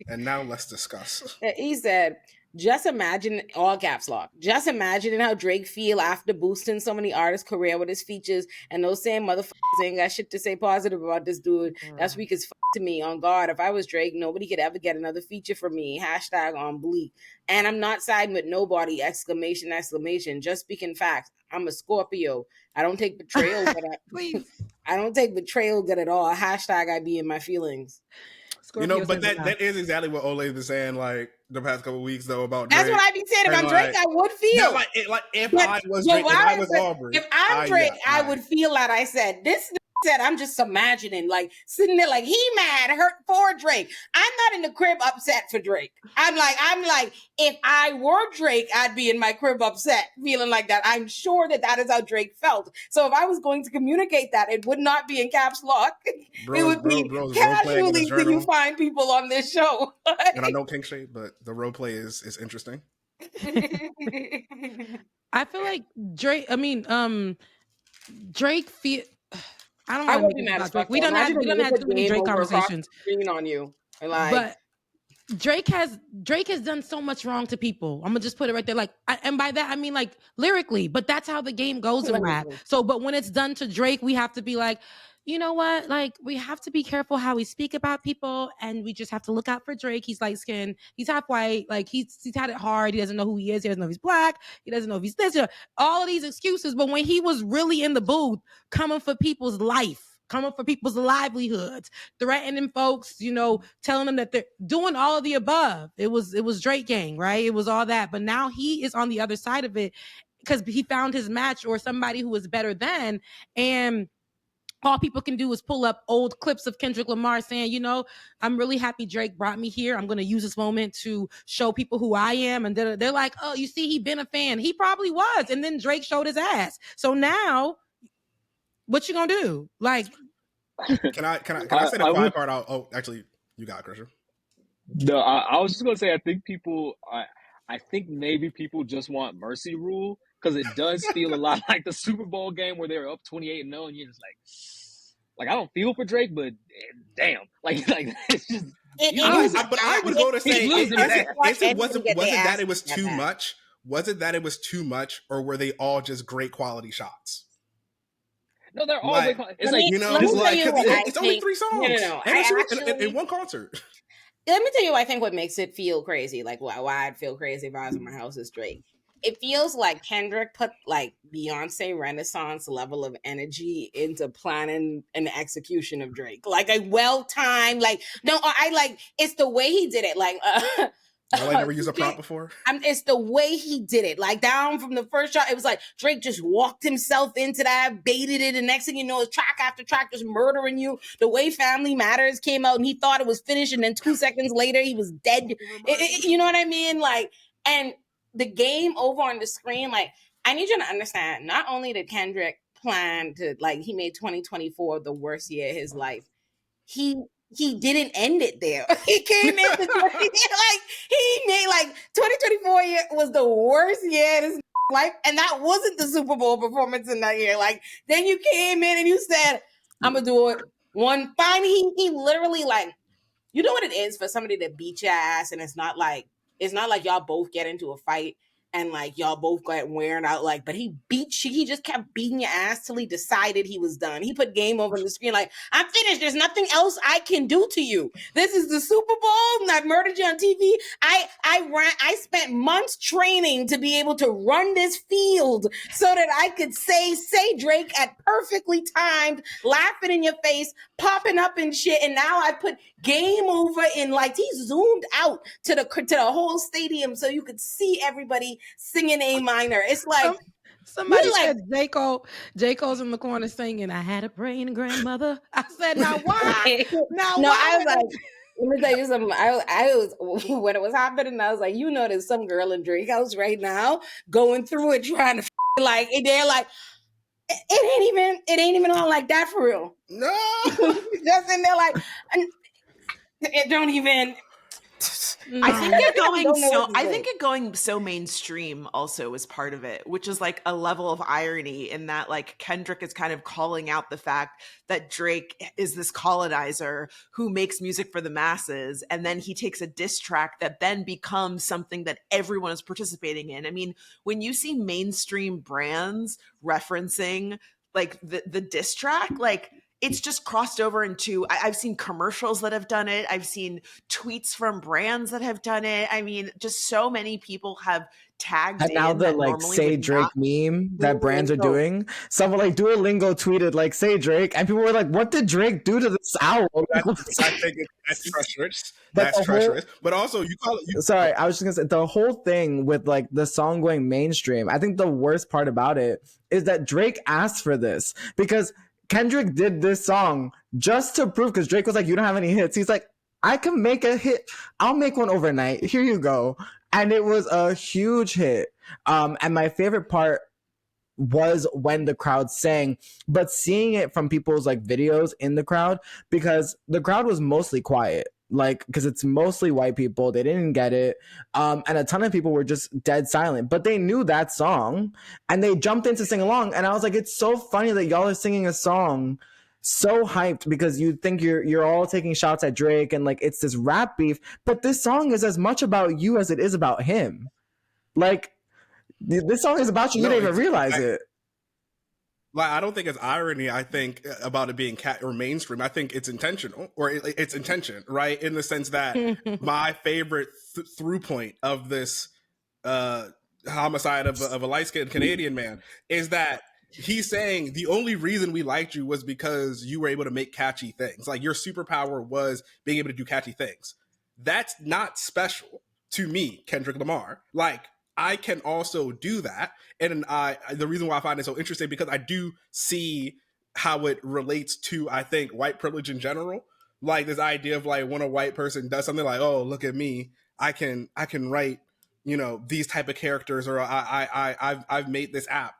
And now let's discuss. He said, just imagine, all caps lock, just imagining how Drake feel after boosting so many artists' career with his features, and those same motherfuckers ain't got shit to say positive about this dude. That's weak as to me. On God, if I was Drake, nobody could ever get another feature from me. # on bleak. And I'm not siding with nobody, ! Just speaking facts. I'm a Scorpio. I don't take betrayal good. I don't take betrayal good at all. # I be in my feelings. You know, but that is exactly what Olay been saying like the past couple of weeks though about Drake. That's what I be saying about Drake. I would feel if I was Drake, if I was Aubrey, if I'm Drake, I would feel that I said this. Said I'm just imagining, like sitting there, like he mad, hurt for Drake. I'm not in the crib upset for Drake. I'm like, if I were Drake, I'd be in my crib upset, feeling like that. I'm sure that is how Drake felt. So if I was going to communicate that, it would not be in caps lock. It would be casually. Do you find people on this show? And I know King Shade, but the role play is interesting. I feel like Drake. I mean, Drake feel. I don't want to be mad as fuck. We don't have too many Drake conversations. On you, like, but Drake has done so much wrong to people. I'm gonna just put it right there. Like, and by that I mean like lyrically, but that's how the game goes in rap. So, but when it's done to Drake, we have to be like, you know what? Like, we have to be careful how we speak about people, and we just have to look out for Drake. He's light skinned, he's half white, like he's had it hard. He doesn't know who he is. He doesn't know if he's black. He doesn't know if he's this. All of these excuses. But when he was really in the booth, coming for people's life, coming for people's livelihoods, threatening folks, you know, telling them that they're doing all of the above. It was Drake gang, right? It was all that. But now he is on the other side of it because he found his match or somebody who was better than, and all people can do is pull up old clips of Kendrick Lamar saying, you know, I'm really happy Drake brought me here. I'm going to use this moment to show people who I am. And they're like, oh, you see, he been a fan. He probably was. And then Drake showed his ass. So now what you going to do? Like, can I say the 5 part out? Oh, actually, you got it, Christian. No, I was just going to say, I think maybe people just want mercy rule. Because it does feel a lot like the Super Bowl game where they're up 28-0, and you're just like I don't feel for Drake, but damn, like it's just. But I would go to say, wasn't that it was too much? Was it that it was too much, or were they all just great quality shots? No, they're all great. It's like, you know, it's only 3 songs. No. In one concert. Let me tell you, I think what makes it feel crazy, like why I'd feel crazy if I was in my house is Drake. It feels like Kendrick put like Beyonce Renaissance level of energy into planning and execution of Drake. Like a well-timed, it's the way he did it. Like, I never used a prompt before. It's the way he did it. Like down from the first shot, it was like Drake just walked himself into that, baited it, and next thing you know, it's track after track just murdering you. The way Family Matters came out and he thought it was finished, and then 2 seconds later he was dead. You know what I mean? Like, and the game over on the screen, like, I need you to understand, not only did Kendrick plan to, like, he made 2024 the worst year of his life, he didn't end it there. He came in he made, like, 2024 year was the worst year of his life, and that wasn't the Super Bowl performance in that year. Like, then you came in and you said, I'm gonna do it one fine. He literally, like, you know what it is for somebody to beat your ass, and it's not like y'all both get into a fight. and like y'all both got wearing out, like, but he just kept beating your ass till he decided he was done. He put game over on the screen like, I'm finished. There's nothing else I can do to you. This is the Super Bowl, and I murdered you on TV. I spent months training to be able to run this field so that I could say Drake at perfectly timed, laughing in your face, popping up and shit. And now I put game over in, like, he zoomed out to the whole stadium so you could see everybody singing A minor. It's like somebody said J. Cole's in the corner singing, I had a praying grandmother. I said, now why? I was like, let me tell you something. I was, when it was happening, I was like, you know, there's some girl in Drake house right now going through it trying to like, and they're like, it ain't even on like that for real. No. Just in there like, it don't even. I think it going so mainstream also is part of it, which is like a level of irony in that like Kendrick is kind of calling out the fact that Drake is this colonizer who makes music for the masses, and then he takes a diss track that then becomes something that everyone is participating in. I mean, when you see mainstream brands referencing like the diss track, like it's just crossed over into, I've seen commercials that have done it. I've seen tweets from brands that have done it. I mean, just so many people have tagged and now in the that like normally say would Drake not. meme that brands are doing. Someone like Duolingo tweeted like say Drake, and people were like, "What did Drake do to this album?" I think that's treacherous. But That's treacherous. But also, you call it. Sorry, I was just gonna say the whole thing with like the song going mainstream. I think the worst part about it is that Drake asked for this because Kendrick did this song just to prove, because Drake was like, you don't have any hits. He's like, I can make a hit. I'll make one overnight. Here you go. And it was a huge hit. And my favorite part was when the crowd sang, but seeing it from people's like videos in the crowd, because the crowd was mostly quiet. Like, because it's mostly white people, they didn't get it, and a ton of people were just dead silent, but they knew that song and they jumped in to sing along. And I was like, it's so funny that y'all are singing a song so hyped because you think you're all taking shots at Drake and like it's this rap beef, but this song is as much about you as it is about him. Like, this song is about you. You didn't even realize it. Like, I don't think it's irony. I think about it being or mainstream. I think it's intentional, or it's intention, right? In the sense that my favorite through point of this homicide of a light-skinned Canadian man is that he's saying the only reason we liked you was because you were able to make catchy things. Like, your superpower was being able to do catchy things. That's not special to me, Kendrick Lamar. Like, I can also do that. And the reason why I find it so interesting, because I do see how it relates to, I think, white privilege in general. Like, this idea of like, when a white person does something like, oh, look at me, I can write, you know, these type of characters, or I've made this app.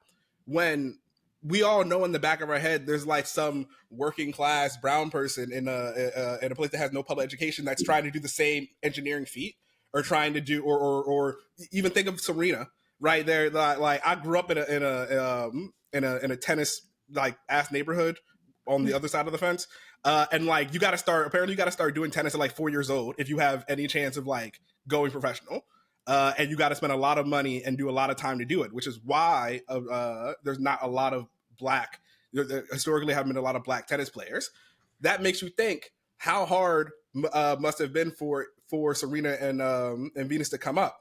When we all know in the back of our head, there's like some working class brown person in a place that has no public education that's trying to do the same engineering feat, or trying to do, or even think of Serena, right there. Like, I grew up in a tennis like ass neighborhood on the other side of the fence, and like apparently you got to start doing tennis at like 4 years old if you have any chance of like going professional, and you got to spend a lot of money and do a lot of time to do it, which is why there's not a lot of there historically haven't been a lot of black tennis players. That makes you think how hard must have been for Serena and Venus to come up.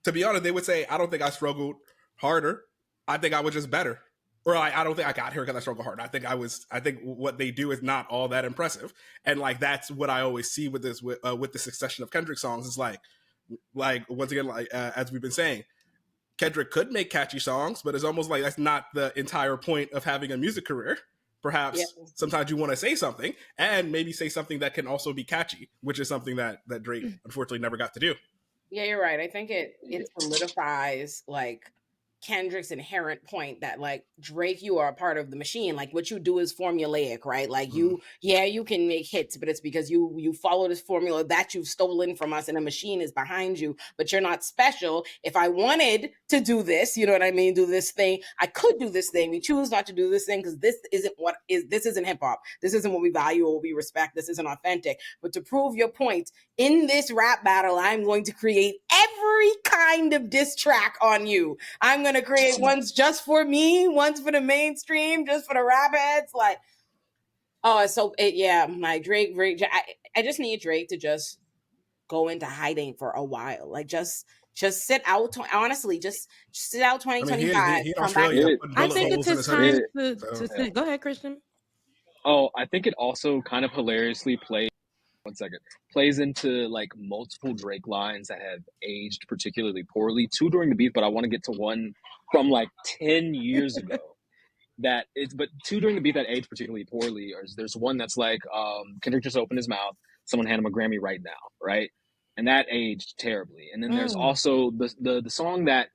To be honest, they would say, I don't think I struggled harder. I think I was just better. Or I don't think I got here because I struggled hard. I think what they do is not all that impressive. And like, that's what I always see with this, with the succession of Kendrick songs. Is like once again, like as we've been saying, Kendrick could make catchy songs, but it's almost like that's not the entire point of having a music career. Perhaps sometimes you want to say something, and maybe say something that can also be catchy, which is something that Drake unfortunately never got to do. Yeah, you're right. I think it solidifies like Kendrick's inherent point that like Drake, you are a part of the machine. Like what you do is formulaic, right? Like you can make hits, but it's because you follow this formula that you've stolen from us, and a machine is behind you. But you're not special. If I wanted to do this, you know what I mean, do this thing, I could do this thing. We choose not to do this thing because this isn't hip hop. This isn't what we value or what we respect. This isn't authentic. But to prove your point, in this rap battle, I'm going to create every kind of diss track on you. I'm going to create ones just for me, ones for the mainstream, just for the rap heads. Like, like Drake, I just need Drake to just go into hiding for a while. Like, just sit out, honestly, just sit out 2025. He in come back. Australia. I think it's his time to sit. Go ahead, Christian. Oh, I think it also kind of hilariously plays into like multiple Drake lines that have aged particularly poorly. Two during the beef, but I want to get to one from like 10 years ago. But two during the beef that aged particularly poorly. Or there's one that's like Kendrick just opened his mouth, someone hand him a Grammy right now, right? And that aged terribly. And then there's also the song that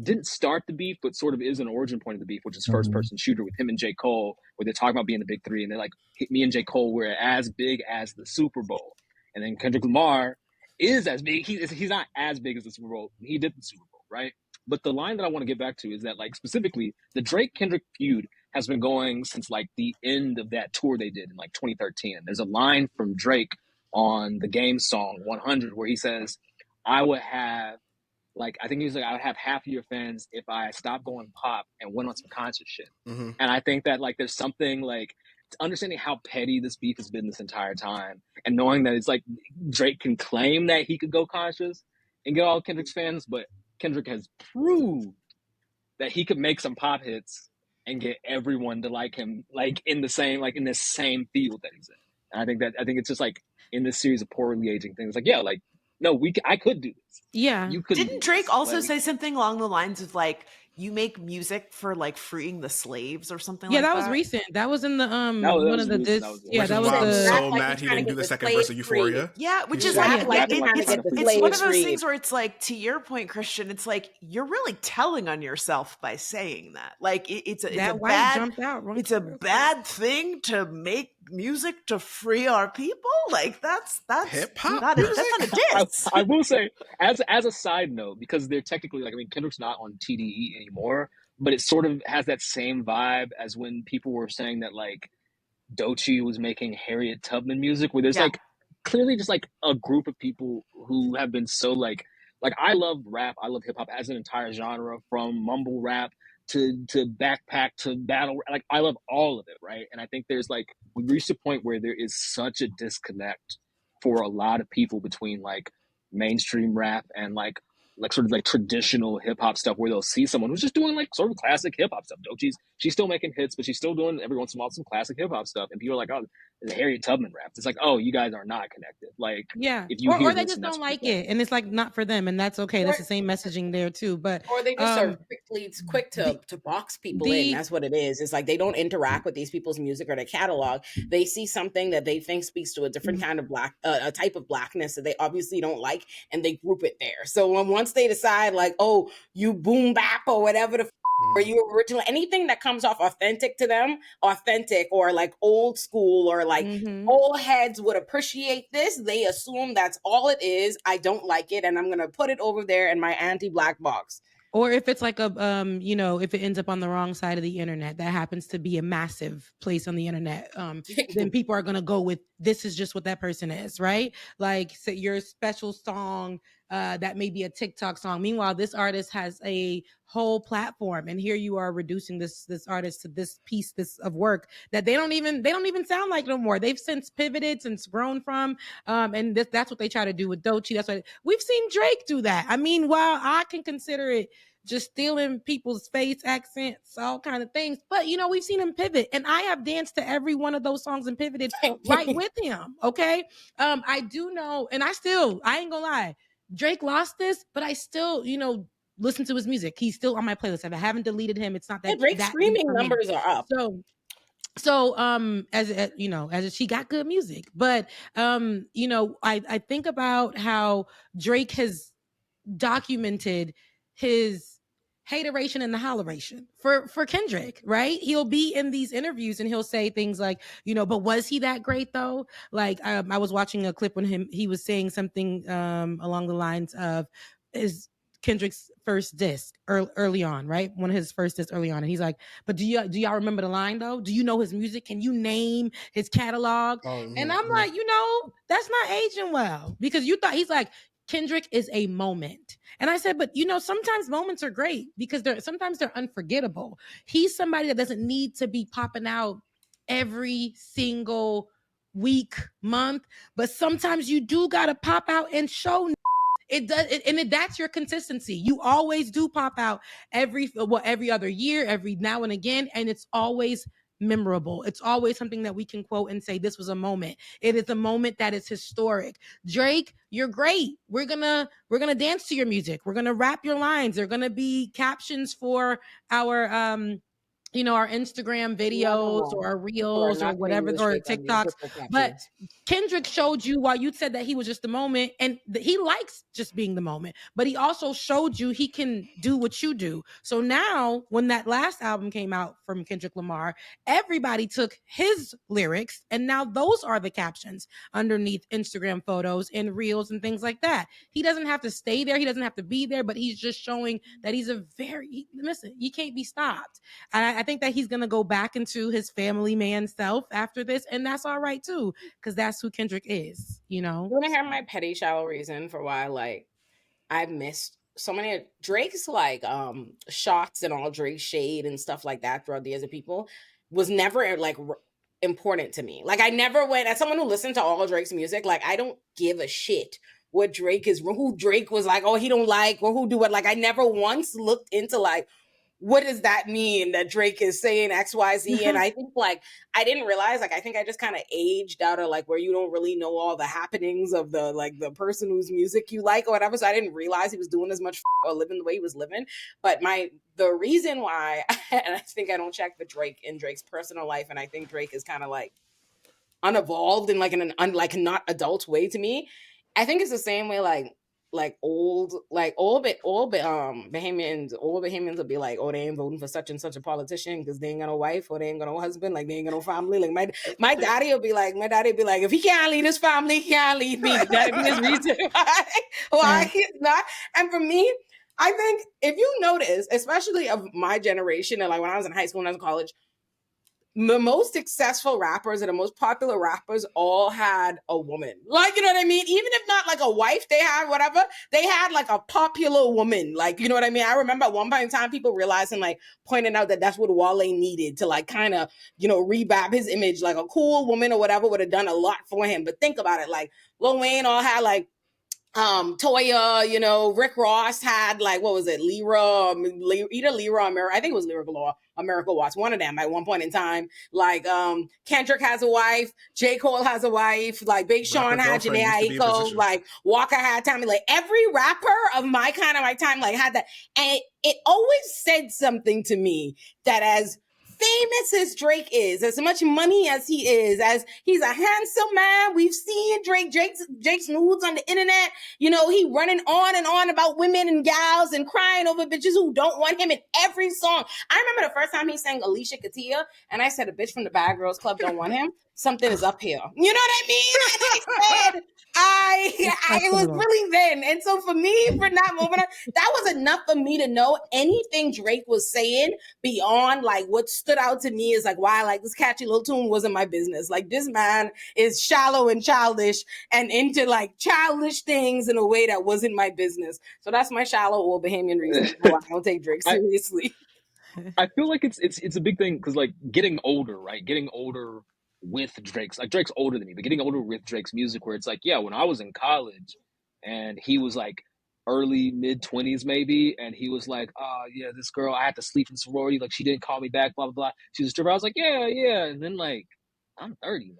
didn't start the beef, but sort of is an origin point of the beef, which is First Person Shooter with him and J. Cole, where they're talking about being the big three, and they're like, me and J. Cole were as big as the Super Bowl. And then Kendrick Lamar is as big. He's not as big as the Super Bowl. He did the Super Bowl, right? But the line that I want to get back to is that, like, specifically, the Drake-Kendrick feud has been going since, like, the end of that tour they did in, like, 2013. There's a line from Drake on the Game song 100 where he says, I would have half of your fans if I stopped going pop and went on some concert shit. And I think that, like, there's something, like, understanding how petty this beef has been this entire time and knowing that it's like Drake can claim that he could go conscious and get all Kendrick's fans, but Kendrick has proved that he could make some pop hits and get everyone to like him, like in this same field that he's in. And I think it's just like in this series of poorly aging things, like, yeah, like, no, I could do this. Yeah. You couldn't. Didn't Drake also say something along the lines of like, you make music for like freeing the slaves or something like that? Yeah, that was recent. That was in the I'm so mad he didn't do the second verse of Euphoria. Yeah, which is like it's one of those things where it's like, to your point, Christian, it's like you're really telling on yourself by saying that. Like it's a bad thing to make music to free our people. Like that's hip hop. That's not a diss. I will say, as a side note, because they're technically like, I mean, Kendrick's not on TDE anymore, but it sort of has that same vibe as when people were saying that like Doechii was making Harriet Tubman music, where there's like clearly just like a group of people who have been so like I love rap, I love hip hop as an entire genre, from mumble rap to backpack to battle. Like I love all of it, right? And I think there's like, we reached a point where there is such a disconnect for a lot of people between like mainstream rap and like sort of like traditional hip hop stuff, where they'll see someone who's just doing like sort of classic hip hop stuff. She's still making hits, but she's still doing every once in a while some classic hip hop stuff. And people are like, oh, it's Harriet Tubman rap. It's like, oh, you guys are not connected. Like, yeah, if you or they just don't like it, and it's like not for them, and that's okay. That's the same messaging there too. But or they just are quick to box people in. That's what it is. It's like they don't interact with these people's music or their catalog. They see something that they think speaks to a different kind of a type of blackness that they obviously don't like, and they group it there. So once they decide like, oh, you boom bap or whatever or you original, anything that comes off authentic to them, authentic or like old school or like old heads would appreciate this, they assume that's all it is. I don't like it, and I'm gonna put it over there in my anti-black box. Or if it's like a, if it ends up on the wrong side of the internet, that happens to be a massive place on the internet, then people are going to go with, this is just what that person is, right? Like, say your special song that may be a TikTok song. Meanwhile, this artist has a whole platform, and here you are reducing this artist to this piece of work that they don't even sound like no more. They've since pivoted, since grown from, and that's what they try to do with Doechii. That's what we've seen Drake do that. I mean, while I can consider it just stealing people's face accents, all kind of things, but we've seen him pivot, and I have danced to every one of those songs and pivoted right with him. Okay, I do know, and I ain't gonna lie, Drake lost this, but I still listen to his music. He's still on my playlist. I haven't deleted him. It's not that Drake's streaming numbers are up. So as she got good music, but I think about how Drake has documented his hateration and the holleration for Kendrick, right? He'll be in these interviews and he'll say things like, but was he that great though? Like I was watching a clip when he was saying something along the lines of is Kendrick's first disc early on, right? One of his first discs early on, and he's like, "But do y'all remember the line though? Do you know his music? Can you name his catalog?" And I'm like, that's not aging well because you thought he's like Kendrick is a moment. And I said, but sometimes moments are great because sometimes they're unforgettable. He's somebody that doesn't need to be popping out every single week, month, but sometimes you do got to pop out and show it does, and that's your consistency. You always do pop out every other year, every now and again, and it's always memorable. It's always something that we can quote and say, this was a moment. It is a moment that is historic. Drake, you're great. We're gonna dance to your music. We're gonna rap your lines. They're gonna be captions for our our Instagram videos or our reels or whatever, or TikToks. But Kendrick showed you, while you said that he was just the moment, and he likes just being the moment, but he also showed you he can do what you do. So now when that last album came out from Kendrick Lamar, everybody took his lyrics and now those are the captions underneath Instagram photos and reels and things like that. He doesn't have to stay there. He doesn't have to be there, but he's just showing that he's listen, he can't be stopped. And I think that he's going to go back into his family man self after this. And that's all right too, because that's who Kendrick is, You want to hear my petty, shallow reason for why, I've missed so many of Drake's, shots and all Drake shade and stuff like that throughout the years of people was never, important to me. I never went, as someone who listened to all Drake's music, I don't give a shit what Drake is, who Drake was like, oh, he don't like, or who do what. I never once looked into, what does that mean that Drake is saying XYZ? And I think I didn't realize, I think I just kind of aged out of where you don't really know all the happenings of the person whose music you like or whatever. So I didn't realize he was doing as much or living the way he was living. But the reason why, and I think I don't check for Drake in Drake's personal life, and I think Drake is kind of unevolved in in an not adult way to me. I think it's the same way old Bahamians will be like, oh, they ain't voting for such and such a politician because they ain't got no wife or they ain't got no husband, they ain't got no family. My daddy will be like, if he can't lead his family, he can't lead me. That'd be his reason why he's not. And for me, I think if you notice, especially of my generation, and when I was in high school and I was in college, the most successful rappers and the most popular rappers all had a woman. You know what I mean? Even if not a wife, they had whatever. They had a popular woman. You know what I mean? I remember at one point in time, people realizing, pointing out that that's what Wale needed to kind of, revamp his image. A cool woman or whatever would have done a lot for him. But think about it. Lil Wayne all had Toya, Rick Ross had what was it, either Lyra or I think it was Lyrical Law, Miracle Watts, one of them at one point in time. Kendrick has a wife, J. Cole has a wife, Big Sean had Janae Aiko, Walker had Tommy, every rapper of my time had that. And it always said something to me that as famous as Drake is, as much money as he is, as he's a handsome man, we've seen Drake's nudes on the internet. He running on and on about women and gals and crying over bitches who don't want him in every song. I remember the first time he sang Alicia Katia, and I said, a bitch from the Bad Girls Club don't want him. Something is up here. You know what I mean? And I said, it was really then. And so for me, for that moment, that was enough for me to know anything Drake was saying beyond what stood out to me is why this catchy little tune wasn't my business. This man is shallow and childish and into childish things in a way that wasn't my business. So that's my shallow old Bahamian reason why I don't take Drake seriously. I feel like it's a big thing because getting older, right? Getting older with Drake's Drake's older than me, but getting older with Drake's music, where it's when I was in college and he was early mid-20s maybe, and he was oh yeah, this girl, I had to sleep in sorority, she didn't call me back, blah blah blah. She was a stripper. I was yeah, and then I'm 30 now.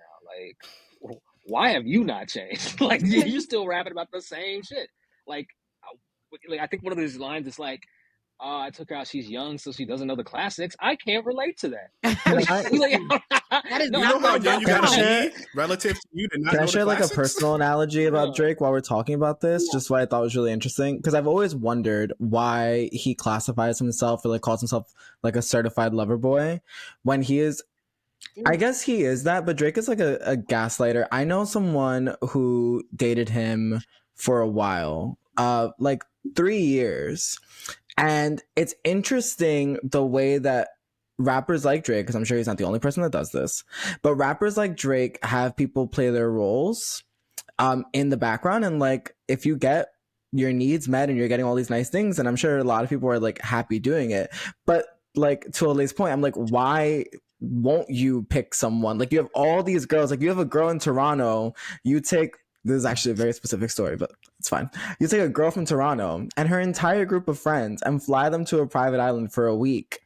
Why have you not changed? You're still rapping about the same shit. I think one of those lines is I took out she's young, so she doesn't know the classics. I can't relate to that. That is No, You not know how what young you Can I gotta share- be relative to you to not Can I know the share like a classics? personal analogy about Drake while we're talking about this? Yeah. Just what I thought was really interesting. Because I've always wondered why he classifies himself or like calls himself like a certified lover boy when he is. I guess he is that, but Drake is like a gaslighter. I know someone who dated him for a while, like 3 years. And it's interesting the way that rappers like Drake, because I'm sure he's not the only person that does this, but rappers like Drake have people play their roles in the background. And like, if you get your needs met and you're getting all these nice things, and I'm sure a lot of people are like happy doing it. But like, to Olay's point, I'm like, why won't you pick someone? Like, you have all these girls, like you have a girl in Toronto, you take, this is actually a very specific story, but it's fine. You take a girl from Toronto and her entire group of friends and fly them to a private island for a week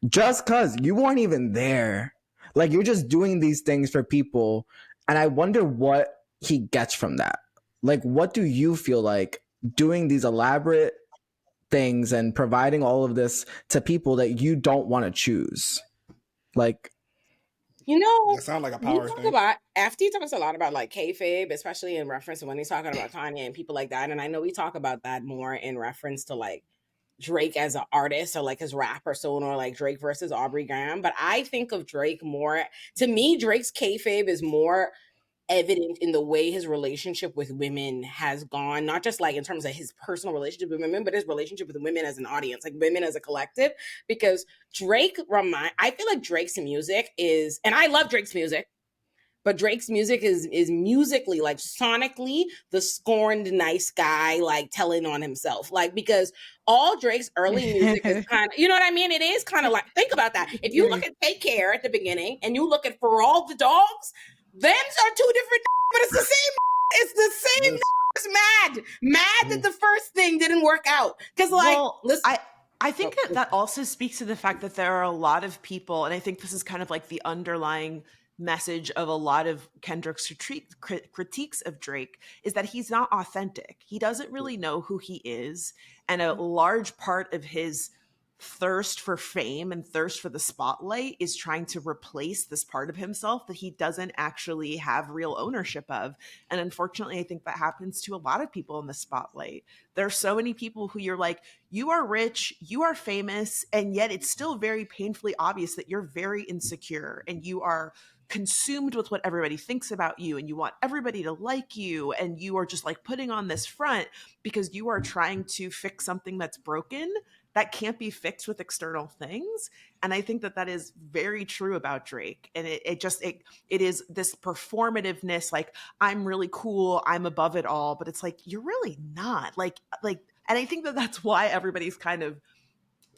just because you weren't even there. Like, you're just doing these things for people. And I wonder what he gets from that. Like, what do you feel like doing these elaborate things and providing all of this to people that you don't want to choose? Like, You know, That sounds like a you power talk thing. about FT talks a lot about like kayfabe, especially in reference to when he's talking about Kanye and people like that. And I know we talk about that more in reference to like Drake as an artist or like his rap persona or like Drake versus Aubrey Graham. But I think of Drake more, to me, Drake's kayfabe is more evident in the way his relationship with women has gone, not just like in terms of his personal relationship with women, but his relationship with women as an audience, like women as a collective. Because I feel like Drake's music is, and I love Drake's music, but Drake's music is musically, like sonically, the scorned nice guy, like telling on himself. Like, because all Drake's early music is kind of, you know what I mean? It is kind of like, think about that. If you look at Take Care at the beginning and you look at For All the Dogs, them are two different, but it's the same. It's the same. Yes. It's mad that the first thing didn't work out. Because like, Well, listen, I think that also speaks to the fact that there are a lot of people, and I think this is kind of like the underlying message of a lot of Kendrick's critiques of Drake, is that he's not authentic. He doesn't really know who he is. And a large part of his thirst for fame and thirst for the spotlight is trying to replace this part of himself that he doesn't actually have real ownership of. And unfortunately, I think that happens to a lot of people in the spotlight. There's so many people who you're like, you are rich, you are famous, and yet it's still very painfully obvious that you're very insecure and you are consumed with what everybody thinks about you and you want everybody to like you, and you are just like putting on this front because you are trying to fix something that's broken that can't be fixed with external things. And I think that that is very true about Drake. And it is this performativeness, like, I'm really cool, I'm above it all, but it's like, you're really not. Like, and I think that that's why everybody's kind of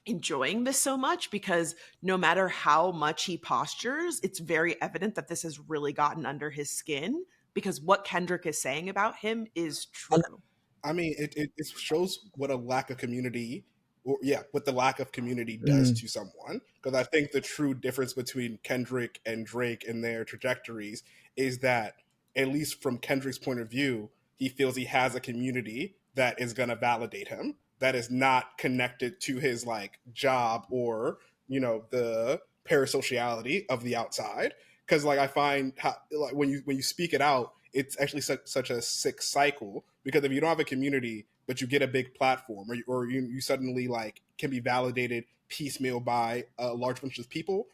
enjoying this so much, because no matter how much he postures, it's very evident that this has really gotten under his skin, because what Kendrick is saying about him is true. I mean, it shows what a lack of community, or what the lack of community does to someone. Because I think the true difference between Kendrick and Drake and their trajectories is that, at least from Kendrick's point of view, he feels he has a community that is going to validate him, that is not connected to his like job or, the parasociality of the outside. Because like I find how, like when you speak it out, it's actually such a sick cycle, because if you don't have a community but you get a big platform, or you suddenly like can be validated piecemeal by a large bunch of people,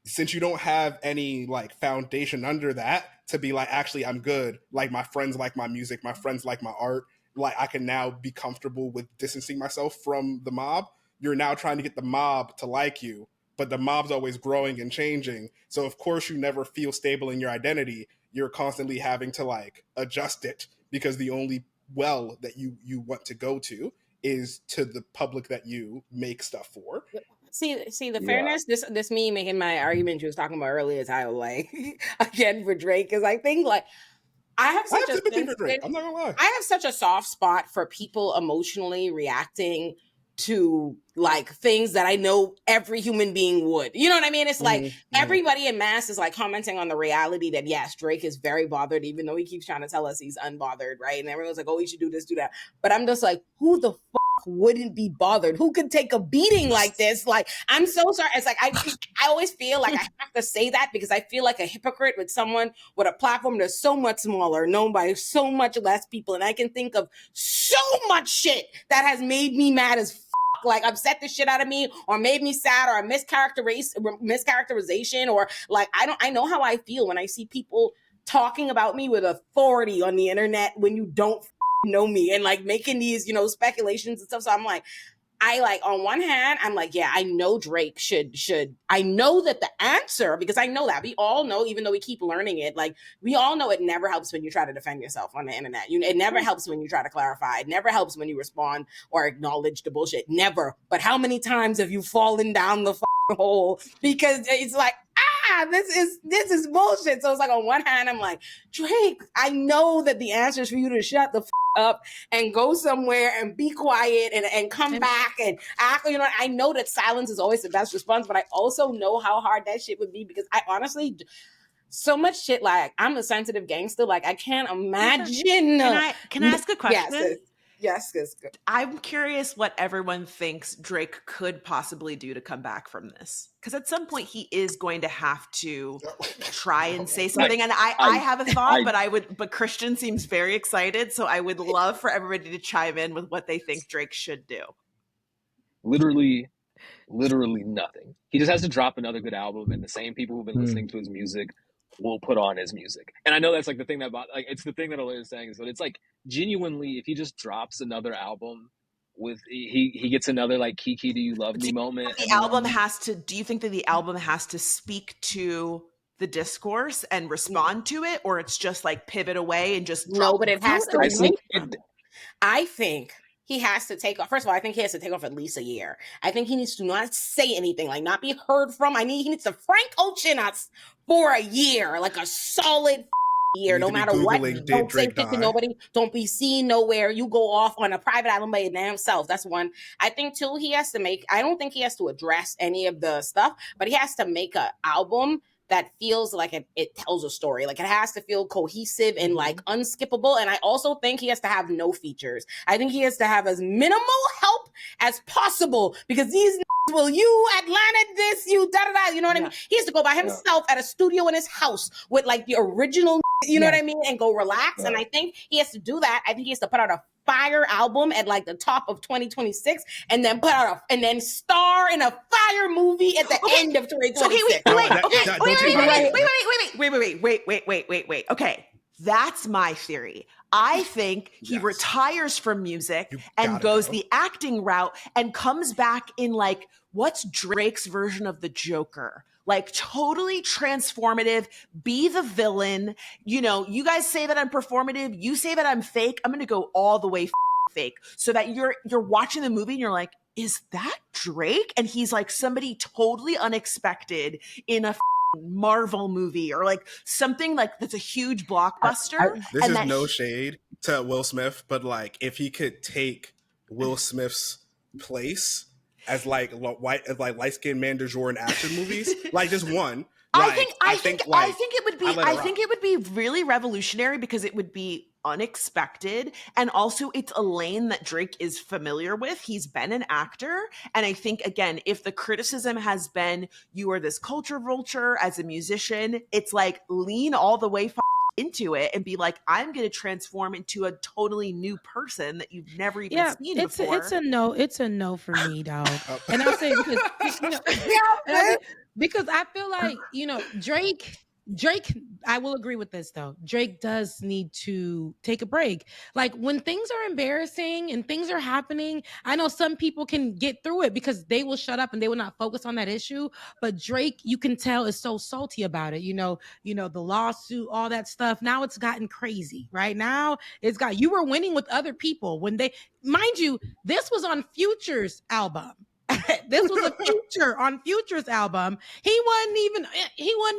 since you don't have any like foundation under that to be like, actually I'm good, like my friends like my music, my friends like my art, like I can now be comfortable with distancing myself from the mob. You're now trying to get the mob to like you, but the mob's always growing and changing, so of course you never feel stable in your identity. You're constantly having to like adjust it, because the only well that you want to go to is to the public that you make stuff for. See the fairness. This me making my argument you was talking about earlier is how like again for Drake, because I think like I have sympathy for Drake. I'm not gonna lie. I have such a soft spot for people emotionally reacting to like things that I know every human being would. You know what I mean? It's like everybody in mass is like commenting on the reality that yes, Drake is very bothered, even though he keeps trying to tell us he's unbothered, right? And everyone's like, oh, he should do this, do that. But I'm just like, who the fuck wouldn't be bothered? Who could take a beating like this? Like, I'm so sorry. It's like, I always feel like I have to say that because I feel like a hypocrite with someone with a platform that's so much smaller, known by so much less people. And I can think of so much shit that has made me mad as like upset the shit out of me or made me sad or a mischaracterization or like, I know how I feel when I see people talking about me with authority on the internet when you don't know me and like making these, speculations and stuff. So I'm like, on one hand, I'm like, yeah, I know Drake should, I know that the answer, because I know that we all know, even though we keep learning it, like we all know it never helps when you try to defend yourself on the internet. It never helps when you try to clarify. It never helps when you respond or acknowledge the bullshit. Never. But how many times have you fallen down the hole because it's like, this is bullshit. So it's like on one hand, I'm like, Drake, I know that the answer is for you to shut the up and go somewhere and be quiet and come back and act. I know that silence is always the best response, but I also know how hard that shit would be because I honestly, so much shit. Like I'm a sensitive gangster. Like I can't imagine. Can I ask a question? Yes. I'm curious what everyone thinks Drake could possibly do to come back from this. Because at some point he is going to have to try and say something. And I have a thought, but Christian seems very excited. So I would love for everybody to chime in with what they think Drake should do. Literally nothing. He just has to drop another good album, and the same people who've been listening to his music will put on his music. And I know that's like the thing it's the thing that Olay is saying, but it's like genuinely, if he just drops another album with he gets another like Kiki Do You Love Me moment. Do you think that the album has to speak to the discourse and respond to it, or it's just like pivot away and just but it has to. I think he has to take off. First of all, I think he has to take off at least a year. I think he needs to not say anything, like not be heard from. He needs to Frank Ocean us for a year, like a solid year, no matter what. Don't say shit to nobody. Don't be seen nowhere. You go off on a private album by your damn self. That's one. I think two, I don't think he has to address any of the stuff, but he has to make an album that feels like it tells a story. Like it has to feel cohesive and like unskippable. And I also think he has to have no features. I think he has to have as minimal help as possible because these will you Atlanta this, you da-da-da, you know what I mean? He has to go by himself at a studio in his house with like the original, you know what I mean? And go relax. And I think he has to do that. I think he has to put out a fire album at like the top of 2026 and then and then star in a fire movie at the end of 2026. Wait. Okay. That's my theory. I think he retires from music and goes the acting route and comes back in like, what's Drake's version of the Joker? Like totally transformative, be the villain. You guys say that I'm performative. You say that I'm fake. I'm going to go all the way fake so that you're watching the movie and you're like, is that Drake? And he's like somebody totally unexpected in a Marvel movie or like something like that's a huge blockbuster. This is no shade to Will Smith, but like if he could take Will Smith's place as like light-skinned man du jour in action movies, like just one. I think it would be really revolutionary because it would be unexpected, and also it's a lane that Drake is familiar with. He's been an actor, and I think again, if the criticism has been you are this culture vulture as a musician, it's like lean all the way into it and be like, I'm going to transform into a totally new person that you've never even seen before. It's a no for me, dog. And I'll say because I feel like, Drake, I will agree with this though. Drake does need to take a break. Like when things are embarrassing and things are happening, I know some people can get through it because they will shut up and they will not focus on that issue. But Drake, you can tell, is so salty about it. The lawsuit, all that stuff. Now it's gotten crazy, right? Now you were winning with other people when mind you, this was on Future's album. This was a feature on Future's album. He wasn't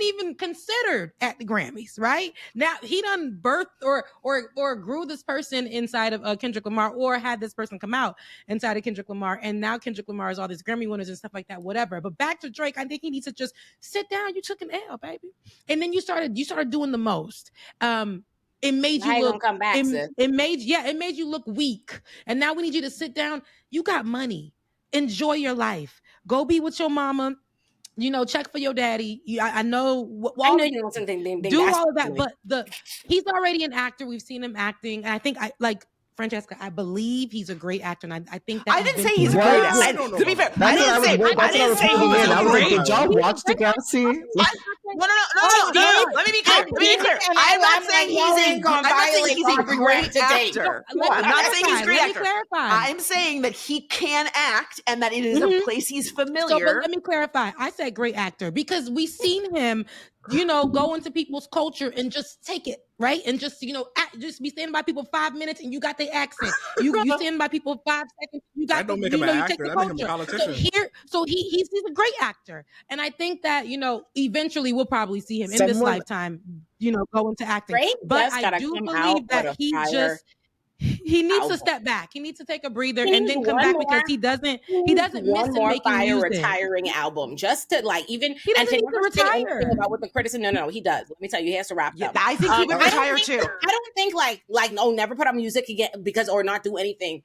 even considered at the Grammys, right? Now he done birthed or grew this person inside of Kendrick Lamar, or had this person come out inside of Kendrick Lamar, and now Kendrick Lamar is all these Grammy winners and stuff like that, whatever. But back to Drake, I think he needs to just sit down. You took an L, baby, and then you started doing the most. it made Now you you gonna look come back, sis. it made you look weak. And now we need you to sit down. You got money. Enjoy your life. Go be with your mama. You know, check for your daddy. I know I know you want something. do all of that, but he's already an actor. We've seen him acting, and I think Francesca, I believe he's a great actor, and I think that I didn't say he's a great actor. I don't know To be about fair, that. I didn't say he was I was like, great. did y'all watch the Galaxy? No. Let me be clear. I'm not saying he's a great actor. I'm not saying he's a great actor. I'm saying that he can act and that it is a place he's familiar. So, but let me clarify. I said great actor because we've seen him, you know, go into people's culture and just take it, right? And just, you know, just be standing by people 5 minutes and you got their accent. You standing by people 5 seconds, you got That don't make him an actor. That make him a politician. So he's a great actor. And I think that, you know, eventually we'll probably see him in this lifetime, you know, go into acting. Drake but just I do believe that he needs to step back. He needs to take a breather and then come back because he doesn't miss one more making fire music. retiring album just to like even He doesn't need to retire about what the criticism. No, he does. Let me tell you, he has to wrap up. I think he would retire too. I don't think like no, never put out music again because or not do anything.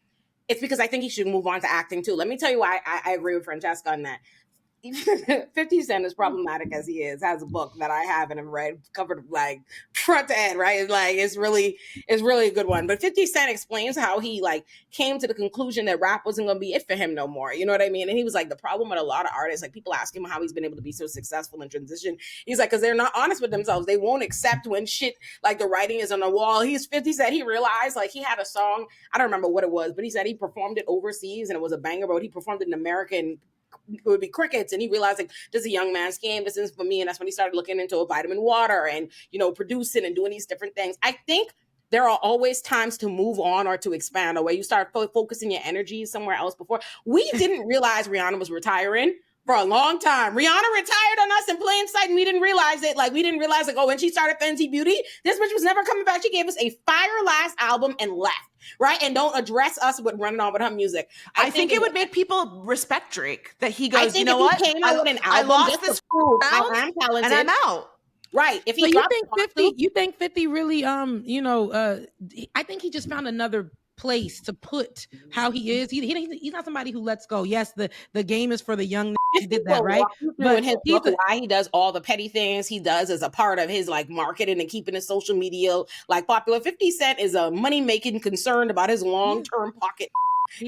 It's because I think he should move on to acting too. Let me tell you why I agree with Francesca on that. 50 Cent, as problematic as he is, has a book that I have and have read, covered like front to end, right? It's really a good one. But 50 Cent explains how he like came to the conclusion that rap wasn't gonna be it for him no more. You know what I mean? And he was like, the problem with a lot of artists, like people ask him how he's been able to be so successful in transition. He's like, because they're not honest with themselves. They won't accept when shit like the writing is on the wall. 50 said he realized like he had a song, I don't remember what it was, but he said he performed it overseas and it was a banger, but he performed it in American. It would be crickets, and he realized like this is a young man's game. This is for me, and that's when he started looking into a vitamin water and producing and doing these different things. I think there are always times to move on or to expand, or where you start focusing your energy somewhere else. Before we didn't realize Rihanna was retiring for a long time. Rihanna retired on us in plain sight, and we didn't realize it. Like we didn't realize like when she started Fenty Beauty, this bitch was never coming back. She gave us a fire last album and left. Right? And don't address us with running on with her music. I think it would make people respect Drake that he goes, you know what? Came out with an album, I lost this I am talented. And I'm out. Right. If he so you think 50 really I think he just found another place to put how he is. He's not somebody who lets go. Yes, the game is for the young. He did that, right? But in his book, why he does all the petty things he does as a part of his like marketing and keeping his social media like popular. 50 Cent is a money making concerned about his long term pocket.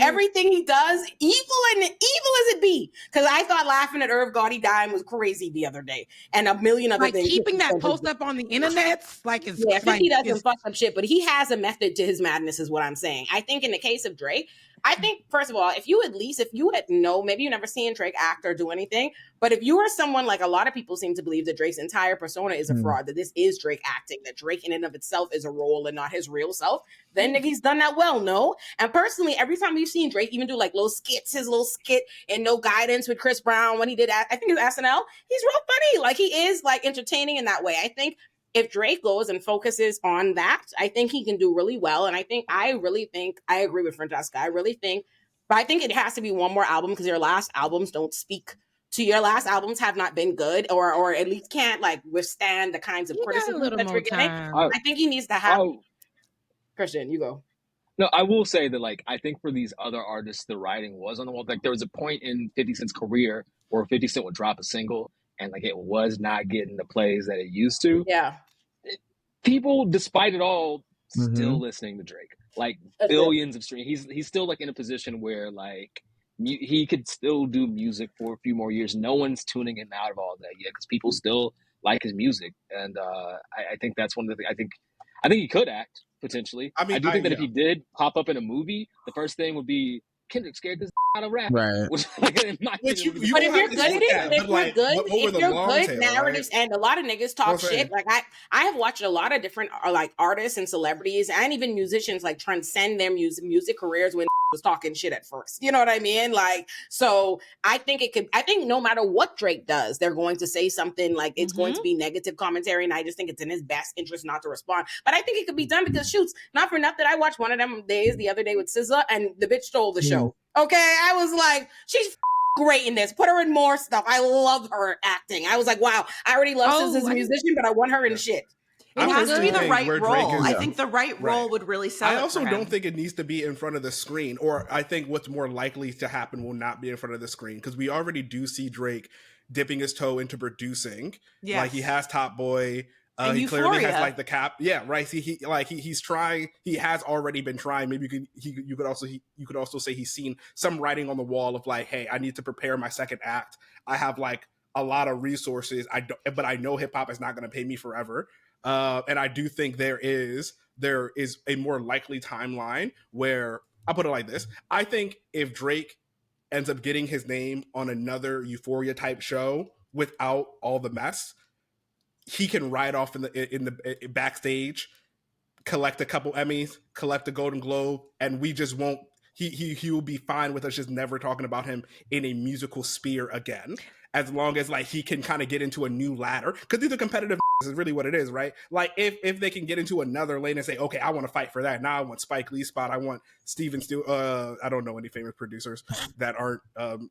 Everything he does, evil as it be. Because I thought laughing at Irv Gotti dying was crazy the other day, and a million other things. Keeping that post up on the internet, like it's 50 doesn't fuck up shit, but he has a method to his madness, is what I'm saying. I think in the case of Drake, I think first of all, if you maybe you never seen Drake act or do anything, but if you are someone like a lot of people seem to believe that Drake's entire persona is a fraud, that this is Drake acting, that Drake in and of itself is a role and not his real self, then he's done that well, no? And personally, every time we've seen Drake even do like his little skit and No Guidance with Chris Brown when he did, I think it was SNL, he's real funny. Like he is like entertaining in that way. I think if Drake goes and focuses on that, I think he can do really well. And I really think, I agree with Francesca. But I think it has to be one more album because your last albums don't speak to your last albums have not been good or at least can't like withstand the kinds of criticism that you're getting. I think he needs to have Christian, you go. No, I will say that like I think for these other artists the writing was on the wall. Like there was a point in 50 Cent's career where 50 Cent would drop a single and like it was not getting the plays that it used to. Yeah. People, despite it all, still listening to Drake. Like billions of streams. He's still like in a position where like he could still do music for a few more years. No one's tuning him out of all that yet because people still like his music. And I think that's one of the things. I think he could act potentially. I do think that if he did pop up in a movie, the first thing would be Kendrick scared this out of rap. Right. Which, like, but if you're good at it, if you're good narratives, and a lot of niggas talk shit. Like I have watched a lot of different like artists and celebrities and even musicians like transcend their music careers when was talking shit at first. You know what I mean? Like, so I think no matter what Drake does, they're going to say something like it's going to be negative commentary. And I just think it's in his best interest not to respond. But I think it could be done because shoots, not for nothing. I watched one of them days the other day with SZA and the bitch stole the show. Okay. I was like, she's great in this. Put her in more stuff. I love her acting. I was like, wow, I already love SZA's musician, but I want her in shit. It has to be the thing right where Drake role. is- I think the right role would really sell I it also for him. don't think it needs to be in front of the screen, or I think what's more likely to happen will not be in front of the screen, because we already do see Drake dipping his toe into producing. Yes. Like he has Top Boy. And He clearly Euphoria. has like the cap. Yeah, right. He's trying. He has already been trying. Maybe you could also say he's seen some writing on the wall of like, hey, I need to prepare my second act. I have like a lot of resources. But I know hip hop is not going to pay me forever. And I do think there is a more likely timeline where, I'll put it like this. I think if Drake ends up getting his name on another Euphoria type show without all the mess, he can ride off in the backstage, collect a couple Emmys, collect a Golden Globe, and we just won't. He will be fine with us just never talking about him in a musical sphere again, as long as like he can kind of get into a new ladder, because these are competitive is really what it is, right? Like if they can get into another lane and say, okay, I want to fight for that. Now I want Spike Lee's spot. I want Steven Still. I don't know any famous producers that aren't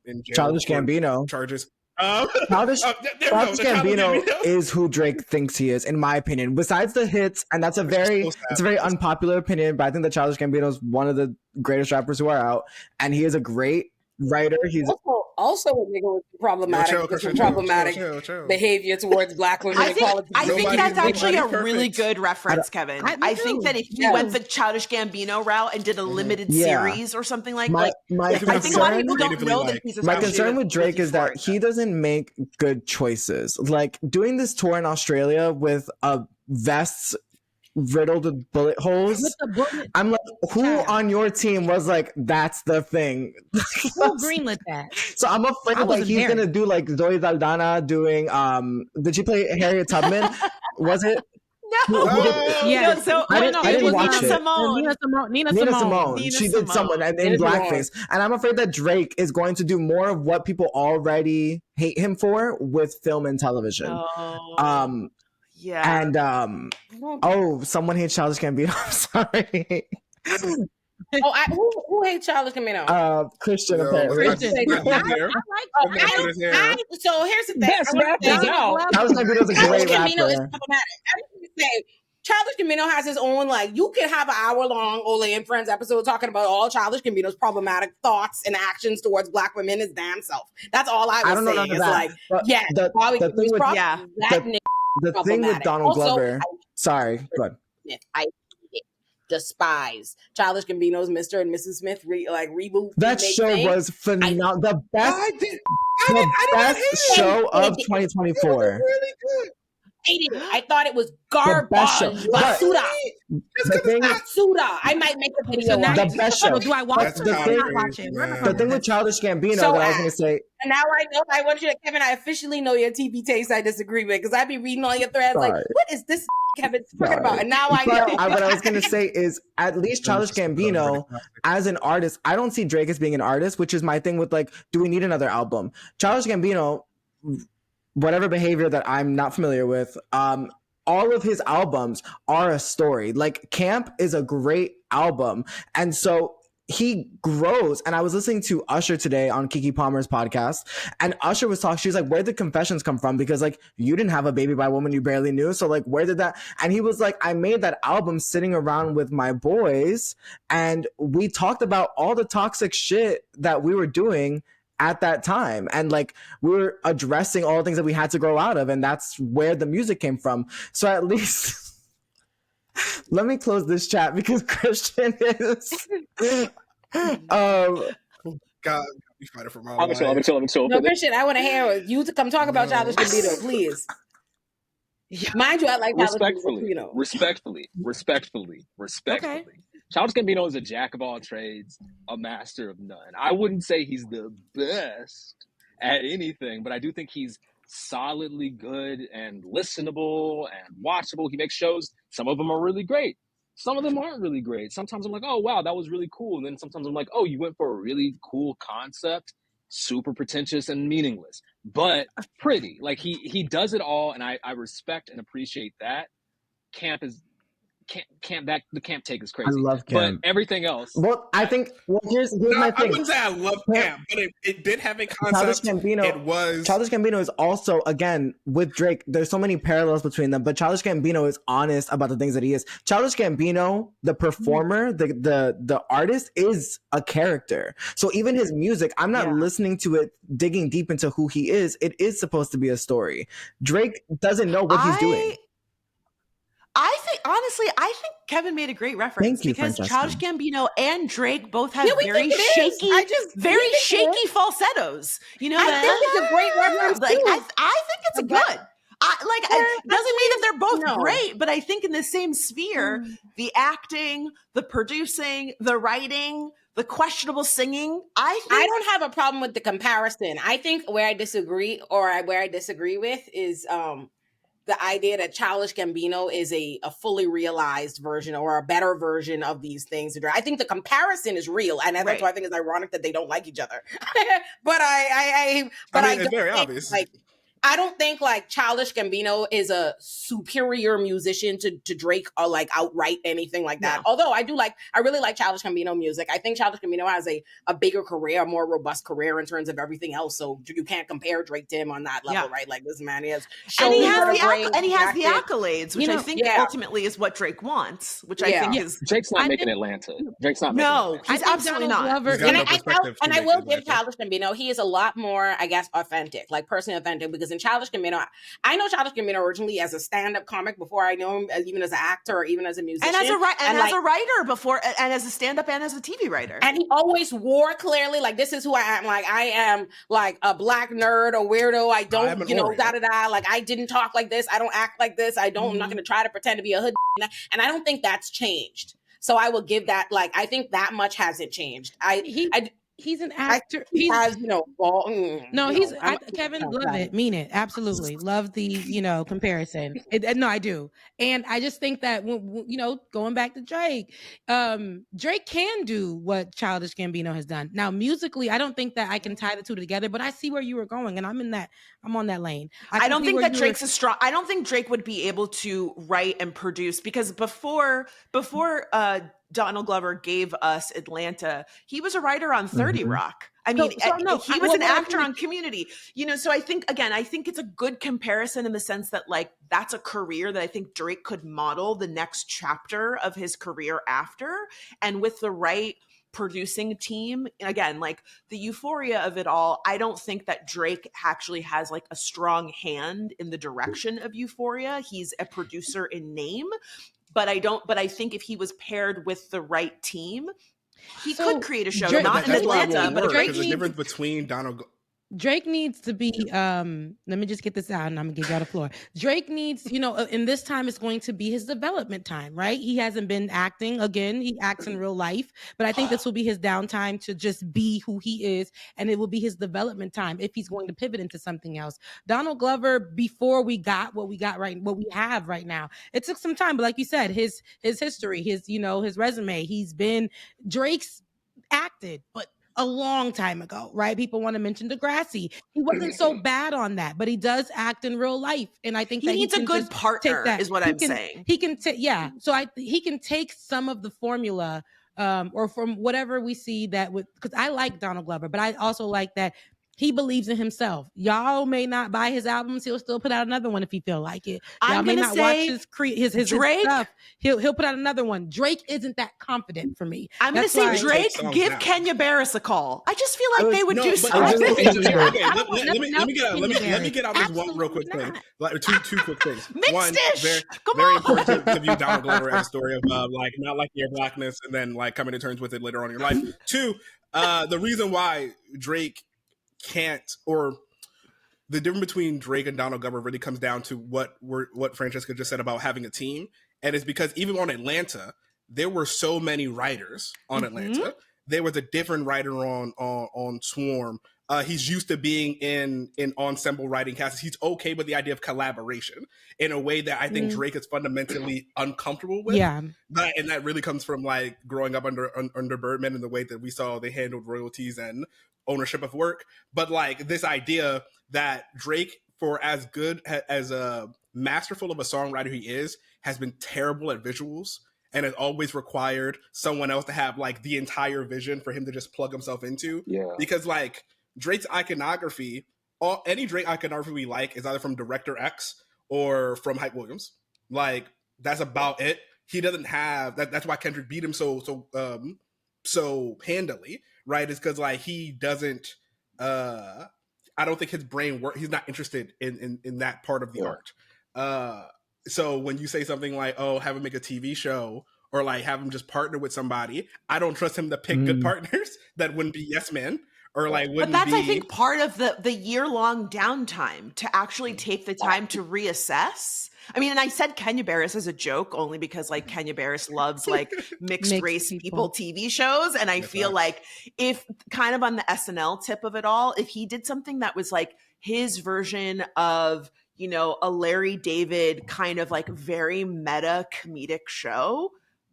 in jail. Childish Gambino charges. Childish Gambino is who Drake thinks he is, in my opinion. Besides the hits, and that's a very unpopular opinion, but I think that Childish Gambino is one of the greatest rappers who are out, and he is a great writer. He's also a nigga with problematic behavior towards black women. I think that's actually a really good reference, Kevin. I think that if you went the Childish Gambino route and did a limited series or something like I think a lot of people don't know that he's my concern with Drake is that he doesn't make good choices. Like doing this tour in Australia with vests riddled with bullet holes. I'm like, who on your team was like, that's the thing? Who greenlit that? So I'm afraid like he's gonna do like Zoe Saldana doing did she play Harriet Tubman? Was it? No. Yeah. I didn't watch it. Nina Simone. She did someone in blackface. And I'm afraid that Drake is going to do more of what people already hate him for with film and television. Yeah. And someone hates Childish Gambino. I'm sorry. Who hates Childish Gambino? Christian, apparently. So here's the thing. Childish Gambino is a great rapper. Gambino is problematic. Childish Gambino has his own, like, you can have an hour-long Olay and Friends episode talking about all Childish Gambino's problematic thoughts and actions towards black women, his damn self. That's all I was saying. It's like, yes, the thing with Donald Glover. Sorry, go ahead. I despise Childish Gambino's Mr. and Mrs. Smith reboot. That show was phenomenal. The best show of 2024. I thought it was garbage. Basura. I might make a video. The best show. Do I watch it? The thing with Childish Gambino that I was going to say. And now I know. I want you to, Kevin. I officially know your TV taste. I disagree with, because I be reading all your threads like, what is this Kevin talking about? And now I know. What I was going to say is, at least Childish Gambino as an artist, I don't see Drake as being an artist, which is my thing with like, do we need another album? Childish Gambino, whatever behavior that I'm not familiar with, all of his albums are a story. Like Camp is a great album. And so he grows. And I was listening to Usher today on Keke Palmer's podcast, and Usher was talking, she was like, where'd the confessions come from? Because like, you didn't have a baby by a woman you barely knew. So like, where did that? And he was like, I made that album sitting around with my boys, and we talked about all the toxic shit that we were doing at that time, and like we were addressing all the things that we had to grow out of, and that's where the music came from. So at least let me close this chat because Christian is God, we fighting for my life. I'm chill. No, Christian, I want to hear you to come talk about Childish Gambino, please. Mind you, I like respectfully. Okay. Childish Gambino is a jack of all trades, a master of none. I wouldn't say he's the best at anything, but I do think he's solidly good and listenable and watchable. He makes shows. Some of them are really great. Some of them aren't really great. Sometimes I'm like, oh, wow, that was really cool. And then sometimes I'm like, oh, you went for a really cool concept, super pretentious and meaningless, but pretty. Like he does it all, and I respect and appreciate that. Camp is the camp take is I crazy. love But camp. everything else, Well, I think. Well, here's No, my I thing. wouldn't say I love camp, but it did have a Childish concept. Childish Gambino is also, again, with Drake, there's so many parallels between them, but Childish Gambino is honest about the things that he is. Childish Gambino, the performer, the artist, is a character. So even his music, I'm not listening to it, digging deep into who he is. It is supposed to be a story. Drake doesn't know what he's doing. I think Kevin made a great reference. Thank you, because Francesca. Childish Gambino and Drake both have Yeah, we very think it is. shaky, shaky falsettos. You know, I think it's a great reference like too. I think it's good. It doesn't mean that they're both great, but I think in the same sphere, the acting, the producing, the writing, the questionable singing, I don't have a problem with the comparison. I think where I disagree with is the idea that Childish Gambino is a fully realized version or a better version of these things. I think the comparison is real, and that's why I think it's ironic that they don't like each other. But I mean, it's very obvious. I don't think like Childish Gambino is a superior musician to Drake or like outright anything like that. No. Although I really like Childish Gambino music. I think Childish Gambino has a bigger career, a more robust career in terms of everything else. So you can't compare Drake to him on that level, right? Like this man is, and he has the accolades, which I think ultimately is what Drake wants. Which I think is Drake's not making Atlanta. Drake's not making Atlanta. He's absolutely not. And I will give Childish Gambino, he is a lot more, I guess, authentic, like personally authentic, because in Childish Gambino, I know Childish Gambino originally as a stand-up comic before I know him even as an actor or even as a musician. And as a writer before, and as a stand-up and as a TV writer. And he always wore clearly, like, this is who I am. Like, I am like a black nerd, a weirdo. I don't, da-da-da. Like, I didn't talk like this. I don't act like this. I'm not going to try to pretend to be a hood. And I don't think that's changed. So I will give that, like, I think that much hasn't changed. He's an actor. He has, Kevin, love it, mean it, absolutely, love the, comparison. No, I do, and I just think that going back to Drake, Drake can do what Childish Gambino has done. Now, musically, I don't think that I can tie the two together, but I see where you were going, and I'm on that lane. I don't think that Drake's a strong. I don't think Drake would be able to write and produce because before Donald Glover gave us Atlanta, he was a writer on 30 Rock. I mean, he was an actor on Community, so I think it's a good comparison in the sense that like, that's a career that I think Drake could model the next chapter of his career after. And with the right producing team, again, like the euphoria of it all, I don't think that Drake actually has like a strong hand in the direction of Euphoria. He's a producer in name. But I think if he was paired with the right team, he could create a show, not in Atlanta, but there's a difference between Drake needs to be, let me just get this out and I'm gonna give y'all the floor. Drake needs, in this time it's going to be his development time, right? He hasn't been acting again. He acts in real life, but I think this will be his downtime to just be who he is. And it will be his development time if he's going to pivot into something else. Donald Glover, before we got what we have right now, it took some time, but like you said, his history, his resume, Drake's acted, but a long time ago, right? People want to mention Degrassi. He wasn't so bad on that, but he does act in real life, and I think he needs a good partner. Is what I'm saying. He can take, So he can take some of the formula, or from whatever we see because I like Donald Glover, but I also like that he believes in himself. Y'all may not buy his albums. He'll still put out another one if he feel like it. Y'all may not watch his Drake stuff. He'll put out another one. Drake isn't that confident for me. I'm going to say Drake, give Kenya Barris a call. I just feel like they would do something. Let me get out this one real quick thing. Like two quick things. One, Come very on. important to view Donald Glover as a story of like not liking your blackness and then like coming to terms with it later on in your life. Two, the reason why Drake can't, or the difference between Drake and Donald Glover really comes down to what Francesca just said about having a team. And it's because even on Atlanta, there were so many writers on Atlanta. There was a different writer on Swarm. He's used to being in ensemble writing casts. He's okay with the idea of collaboration in a way that I think Drake is fundamentally uncomfortable with. Yeah. And that really comes from like growing up under Birdman and the way that we saw they handled royalties and ownership of work. But like this idea that Drake for as good as a masterful of a songwriter he is, has been terrible at visuals and has always required someone else to have like the entire vision for him to just plug himself into. Yeah. Because like Drake's iconography, any Drake iconography we like is either from Director X or from Hype Williams. Like that's about it. He doesn't have that. That's why Kendrick beat him so handily, right? Is because like he doesn't. I don't think his brain works. He's not interested in that part of the art. So when you say something like, "Oh, have him make a TV show," or like have him just partner with somebody, I don't trust him to pick good partners that wouldn't be yes men. Or like, but that's I think part of the year-long downtime to actually take the time to reassess. I mean, and I said Kenya Barris as a joke only because like Kenya Barris loves like mixed race people TV shows, and I feel like if kind of on the SNL tip of it all, if he did something that was like his version of, you know, a Larry David kind of like very meta comedic show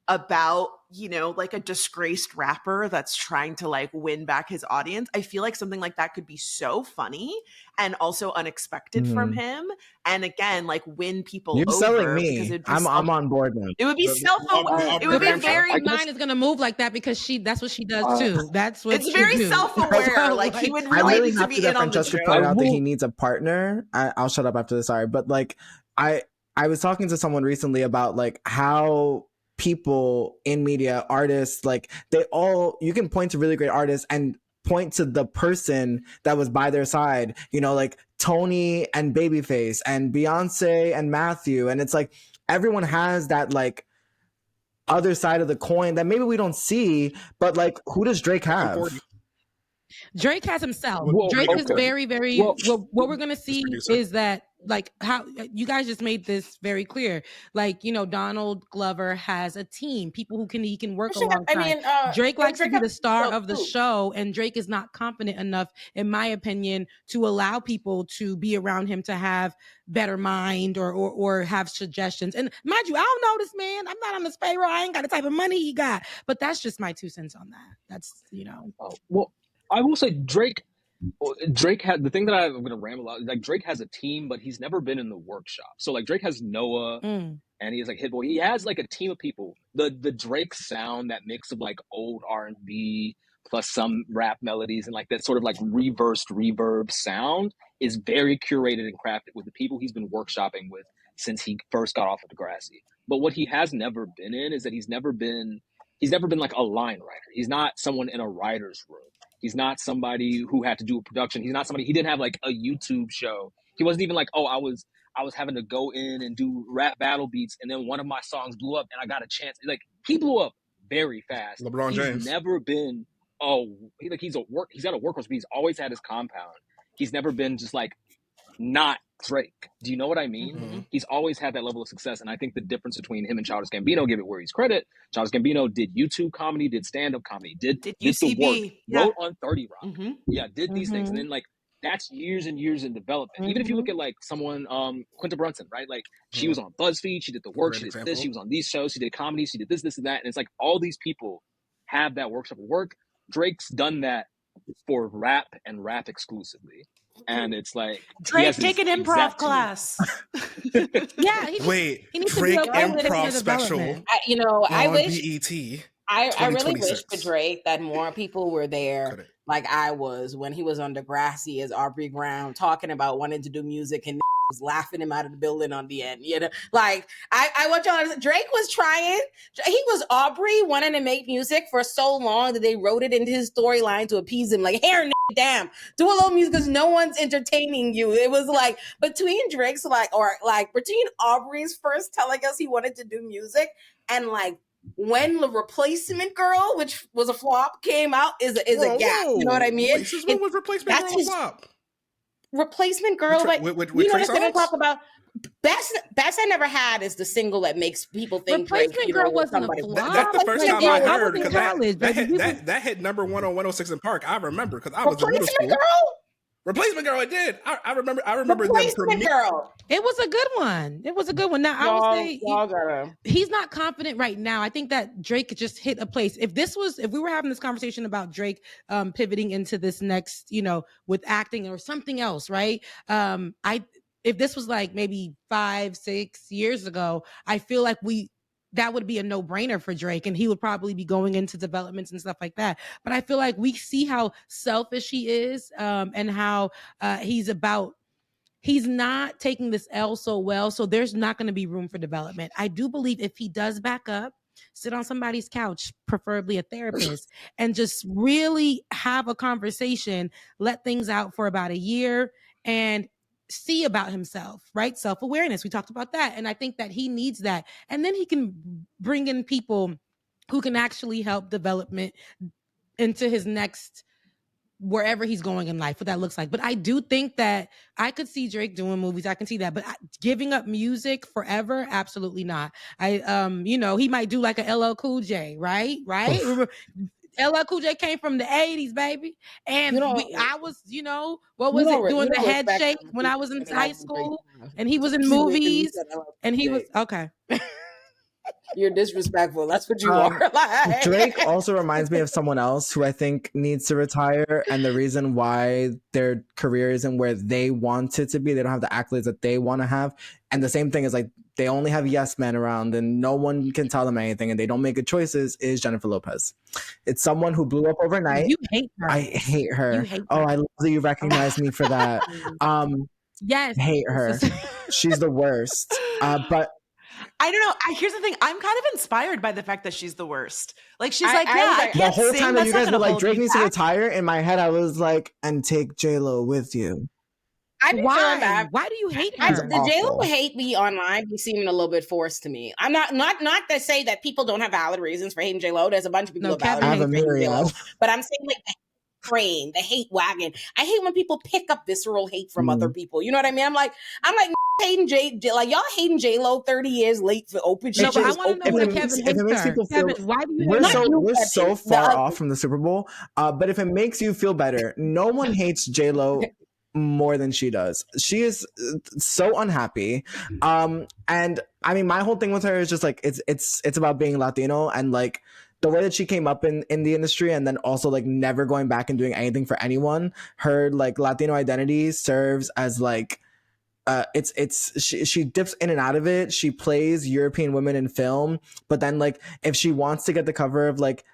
about, you know, like a disgraced rapper that's trying to like win back his audience, I feel like something like that could be so funny and also unexpected from him. And again, like win people You're over. selling me. I'm on board now. It would be self-aware. It would be very mind is gonna move like that because that's what she does too. That's what it's very self-aware. Like he would really need to be in on the joke. Point out that he needs a partner. I'll shut up after this. Sorry, but like I was talking to someone recently about like how people in media, artists, like you can point to really great artists and point to the person that was by their side, you know, like Tony and Babyface and Beyonce and Matthew. And it's like, everyone has that like other side of the coin that maybe we don't see, but like, who does Drake have? Drake has himself. Drake is very, very, what we're going to see is that like how you guys just made this very clear. Like, you know, Donald Glover has a team, people who he can work alongside. I mean, Drake likes to be the star of the show, and Drake is not confident enough, in my opinion, to allow people to be around him to have better mind or have suggestions. And mind you, I don't know this man. I'm not on this payroll. I ain't got the type of money he got. But that's just my 2 cents on that. That's, you know. Well, I will say Drake had the thing that I'm going to ramble out. Like Drake has a team, but he's never been in the workshop. So like Drake has Noah and he has like Hit Boy. He has like a team of people. The Drake sound, that mix of like old R&B plus some rap melodies and like that sort of like reversed reverb sound is very curated and crafted with the people he's been workshopping with since he first got off of Degrassi. But what he has never been in is that he's never been like a line writer. He's not someone in a writer's room. He's not somebody who had to do a production. He's not somebody, he didn't have like a YouTube show. He wasn't even like, oh, I was having to go in and do rap battle beats and then one of my songs blew up and I got a chance. Like he blew up very fast. LeBron James. He's never been, he's got a workhorse, but he's always had his compound. He's never been just like not Drake. Do you know what I mean? Mm-hmm. He's always had that level of success. And I think the difference between him and Childish Gambino, give it where he's credit, Childish Gambino did YouTube comedy, did stand-up comedy, did the work, wrote on 30 Rock. Mm-hmm. Did these things. And then like, that's years and years in development. Even if you look at like someone, Quinta Brunson, right? Like she was on BuzzFeed, she did the work, she did this, she was on these shows, she did comedy, she did this and that. And it's like all these people have that workshop of work. Drake's done that for rap and rap exclusively. And it's like Drake take an improv class. He needs Drake improv special. I wish BET. I really wish for Drake that more people were there, like I was when he was on Degrassi as Aubrey Graham, talking about wanting to do music and was laughing him out of the building on the end. You know, like I want y'all to understand, Drake was trying. He was Aubrey wanting to make music for so long that they wrote it into his storyline to appease him. Like, here, damn, do a little music because no one's entertaining you. It was like between Drake's between Aubrey's first telling us he wanted to do music and like when the Replacement Girl, which was a flop, came out is a gap. You know what I mean? What was Replacement Girl a flop? Replacement Girl, with you know what I'm going to talk about? Best I Never Had is the single that makes people think Replacement Girl wasn't a flop. That's the first time I heard because that hit number 1 on 106 in Park. I remember because I was in middle school. Girl? Replacement Girl, it did. I remember them Replacement Girl. It was a good one. It was a good one. Now I would say Y'all gotta. he's not confident right now. I think that Drake just hit a place. If we were having this conversation about Drake pivoting into this next, with acting or something else, right? If this was like maybe 5-6 years ago, I feel like that would be a no-brainer for Drake, and he would probably be going into developments and stuff like that. But I feel like we see how selfish he is, and how he's not taking this L so well. So there's not going to be room for development. I do believe if he does back up, sit on somebody's couch, preferably a therapist, and just really have a conversation, let things out for about a year, and see about himself, right? Self-awareness. We talked about that. And I think that he needs that. And then he can bring in people who can actually help development into his next, wherever he's going in life, what that looks like. But I do think that I could see Drake doing movies. I can see that. But giving up music forever, absolutely not. He might do like a LL Cool J, right? Remember, LL Cool J came from the 80s, baby. And I was, doing the head shake when I was in high school. And he was in movies. And he was, okay. You're disrespectful. That's what you are. Like. Drake also reminds me of someone else who I think needs to retire. And the reason why their career isn't where they want it to be, they don't have the accolades that they want to have. And the same thing is like, they only have yes men around and no one can tell them anything and they don't make good choices, is Jennifer Lopez. It's someone who blew up overnight. You hate her. I hate her. Oh, I love that you recognize me for that. Yes. Hate her. She's the worst. But I don't know. Here's the thing. I'm kind of inspired by the fact that she's the worst. Like, she's I can't the whole sing. time that you guys were like, Drake needs to back. retire, in my head, I was like, and take J-Lo with you. Why? Why do you hate her? The J-Lo hate me online be seeming a little bit forced to me. I'm not to say that people don't have valid reasons for hating J-Lo. There's a bunch of people who have valid reasons for hating J-Lo. But I'm saying like the train, the hate wagon. I hate when people pick up visceral hate from other people. You know what I mean? I'm like hating like y'all hating J-Lo 30 years late for open shit. No, but I want to know why Kevin hates her. Kevin, why do you we're so far off from the Super Bowl. But if it makes you feel better, no one hates J-Lo more than she does. She is so unhappy. And I mean, my whole thing with her is just like, it's about being Latino and like the way that she came up in the industry and then also like never going back and doing anything for anyone. Her like Latino identity serves as like, she dips in and out of it. She plays European women in film, but then like if she wants to get the cover of like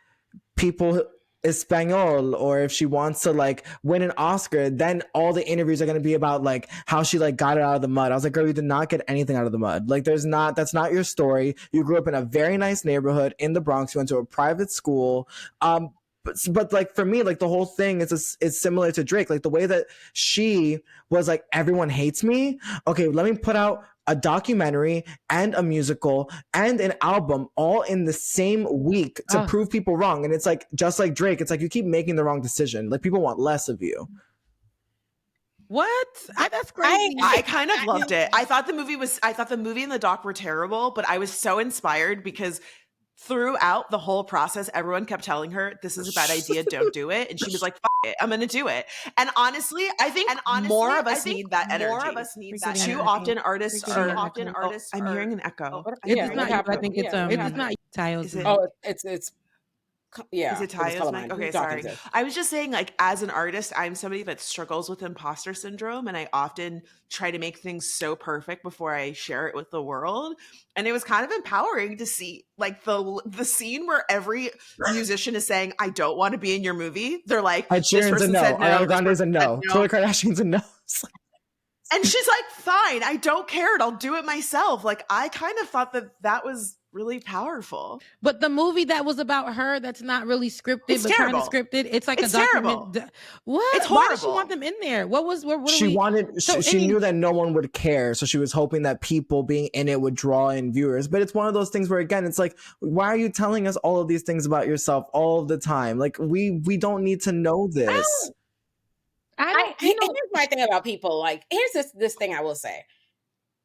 People Espanol, or if she wants to like win an Oscar, then all the interviews are going to be about like how she like got it out of the mud. I was like, girl, you did not get anything out of the mud. Like that's not your story. You grew up in a very nice neighborhood in the Bronx. You went to a private school. But like for me, like the whole thing is similar to Drake. Like the way that she was like, everyone hates me. Okay, let me put out a documentary and a musical and an album all in the same week to prove people wrong. And it's like, just like Drake, it's like you keep making the wrong decision. Like people want less of you. What? That's crazy. I kind of loved it. I thought the movie and the doc were terrible, but I was so inspired because throughout the whole process, everyone kept telling her, this is a bad idea, don't do it. And she was like, fuck it, I'm going to do it. And honestly, I think more of us need that energy. More of us need that energy. Too often artists are... I'm hearing an echo. It's not, I think it's not Tayo's. It's yeah. Is it Tayo's mic? Okay, sorry. I was just saying, like, as an artist, I'm somebody that struggles with imposter syndrome, and I often try to make things so perfect before I share it with the world. And it was kind of empowering to see, like, the scene where every musician is saying, "I don't want to be in your movie." They're like, "Ed Sheeran's a no. Ariana Grande's a no. Khloe Kardashian's a no." And she's like, "Fine, I don't care. I'll do it myself." Like, I kind of thought that was really powerful. But the movie that was about her, that's not really scripted, but kind of scripted. It's like a document. What? It's horrible. Why did she want them in there? She knew that no one would care, so she was hoping that people being in it would draw in viewers. But it's one of those things where, again, it's like, why are you telling us all of these things about yourself all of the time? Like, we don't need to know this. Here's my thing about people. Like, here's this thing I will say.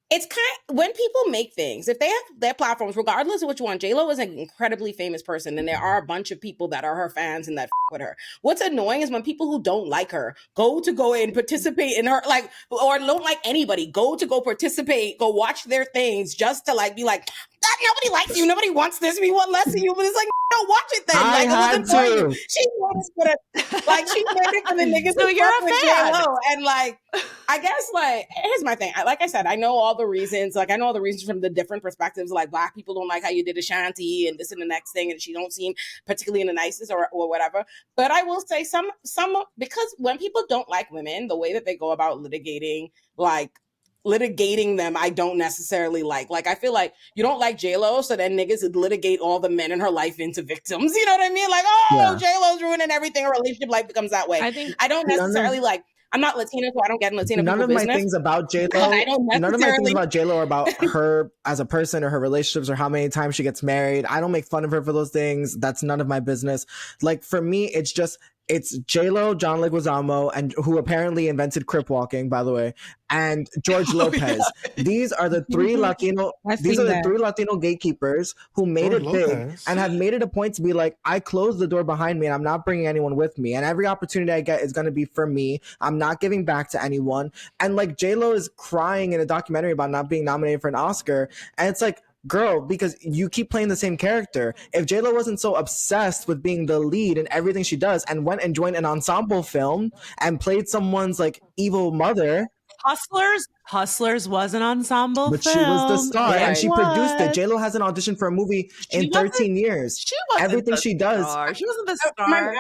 it's when people make things, if they have their platforms, regardless of which one, J-Lo is an incredibly famous person, and there are a bunch of people that are her fans and that with her. What's annoying is when people who don't like her go and participate in her, like, or don't like anybody, go participate, go watch their things just to like be like, that nobody likes you, nobody wants this, we want less of you, but it's like, don't watch it then. Like, it wasn't for you. She was gonna, like, she made it for the niggas who fuck with J-Lo. And like, I guess, like, here's my thing. Like I said, I know all the reasons. Like, I know all the reasons from the different perspectives. Like, Black people don't like how you did Ashanti and this and the next thing, and she don't seem particularly in the nicest or whatever. But I will say some because when people don't like women, the way that they go about litigating them, I don't necessarily like. Like, I feel like you don't like J-Lo, so then niggas would litigate all the men in her life into victims. You know what I mean? Like, J-Lo's ruining everything. Her relationship life becomes that way. I don't necessarily like. I'm not Latina, so I don't get in Latina none people of business. My things about J-Lo, none of my things about J-Lo are about her as a person or her relationships or how many times she gets married. I don't make fun of her for those things. That's none of my business. Like, for me, it's J-Lo, John Leguizamo, and who apparently invented crip walking, by the way, and George Lopez. Yeah. These are the three Latino. These are the three Latino gatekeepers who made George it big Lopez. And have made it a point to be like, I closed the door behind me and I'm not bringing anyone with me. And every opportunity I get is going to be for me. I'm not giving back to anyone. And like, J-Lo is crying in a documentary about not being nominated for an Oscar, and it's like, girl, because you keep playing the same character. If J-Lo wasn't so obsessed with being the lead in everything she does and went and joined an ensemble film and played someone's like evil mother. Hustlers was an ensemble but film. She was the star and she produced it. J-Lo hasn't auditioned for a movie in 13 years. She wasn't everything she does. She wasn't the star.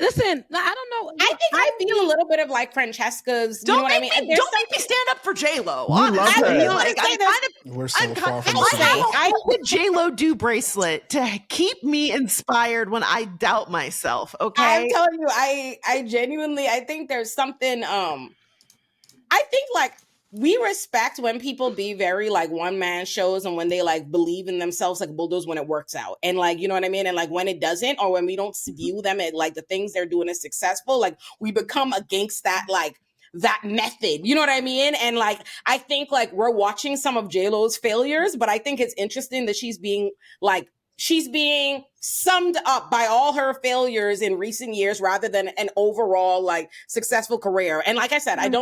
Listen, I don't know. I think I feel a little bit of like Francesca's. Don't you know what I mean? Don't make me stand up for J-Lo. I love her. We're so far from I have a J-Lo do bracelet to keep me inspired when I doubt myself. Okay, I'm telling you, I genuinely, I think there's something. I think like we respect when people be very like one man shows and when they like believe in themselves like bulldoze when it works out. And like, you know what I mean? And like when it doesn't, or when we don't view them at like the things they're doing as successful, like we become against that, like that method, you know what I mean? And like, I think like we're watching some of J-Lo's failures, but I think it's interesting that she's being summed up by all her failures in recent years rather than an overall like successful career. And like I said, I'm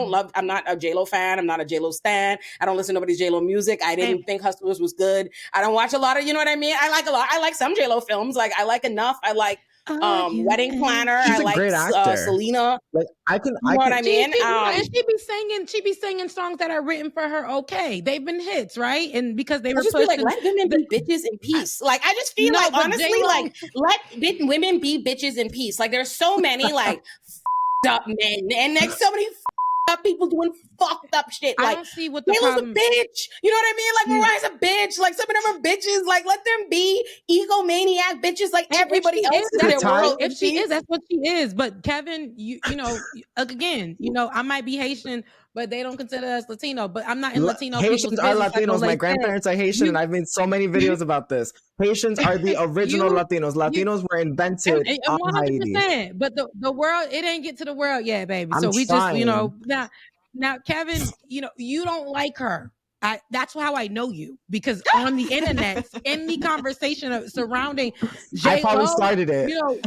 not a J-Lo fan. I'm not a J-Lo stan. I don't listen to nobody's J-Lo music. I didn't think Hustlers was good. I don't watch a lot of, you know what I mean? I like some J-Lo films. Like I like Enough. I like Wedding Planner. She's I like great actor. Selena. Like you know what I mean? And she be singing songs that are written for her. Okay, they've been hits, right? And because they were just like, let women be bitches in peace. Like I just feel like honestly, J-Lo, like let women be bitches in peace. Like there's so many like up men and like so many up people doing fucked up shit. Like, I don't see what the J-Lo's problem. a bitch. You know what I mean? Like Mariah's a bitch. Like some of them are bitches. Like let them be egomaniac bitches. Like everybody else in their world. If she is, that's what she is. But Kevin, you know, again, you know, I might be Haitian, but they don't consider us Latino. But I'm not in Latino. Haitians are Latinos. My grandparents are Haitian, and I've made so many videos about this. Haitians are the original Latinos. Latinos were invented on 100%. Haiti. But the world, it ain't get to the world yet, baby. I'm so we trying. Just, you know, now, Kevin, you know, you don't like her. That's how I know you, because on the internet, any conversation surrounding J-Lo, I probably started it. You know,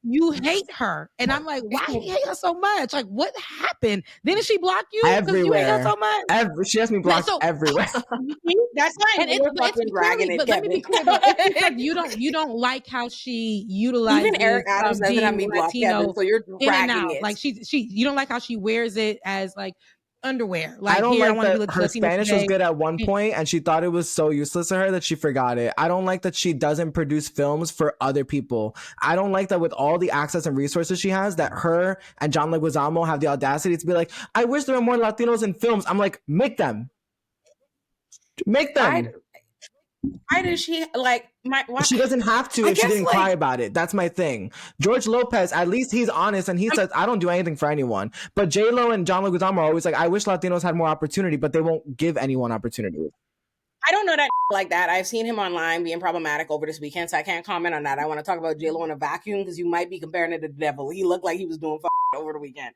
you hate her, and I'm like, why do you hate her so much? Like, what happened? Didn't she block you because you hate her so much? She has me blocked everywhere. That's right. And but let me be clear. It's because you don't like how she utilizes even Eric Adams doesn't have me blocked, Kevin, so you're dragging it. Like you don't like how she wears it as like underwear. Like, I don't here, like that her Spanish was good at one point and she thought it was so useless to her that she forgot it. I don't like that she doesn't produce films for other people. I don't like that with all the access and resources she has, that her and John Leguizamo have the audacity to be like, I wish there were more Latinos in films. I'm like, make them. Why does she like she doesn't have to if she didn't cry about it. That's my thing. George Lopez, at least he's honest and he says, I don't do anything for anyone. But J-Lo and John Leguizamo are always like, I wish Latinos had more opportunity, but they won't give anyone opportunity. I don't know that like that. I've seen him online being problematic over this weekend, so I can't comment on that. I want to talk about J-Lo in a vacuum because you might be comparing it to the devil. He looked like he was doing over the weekend.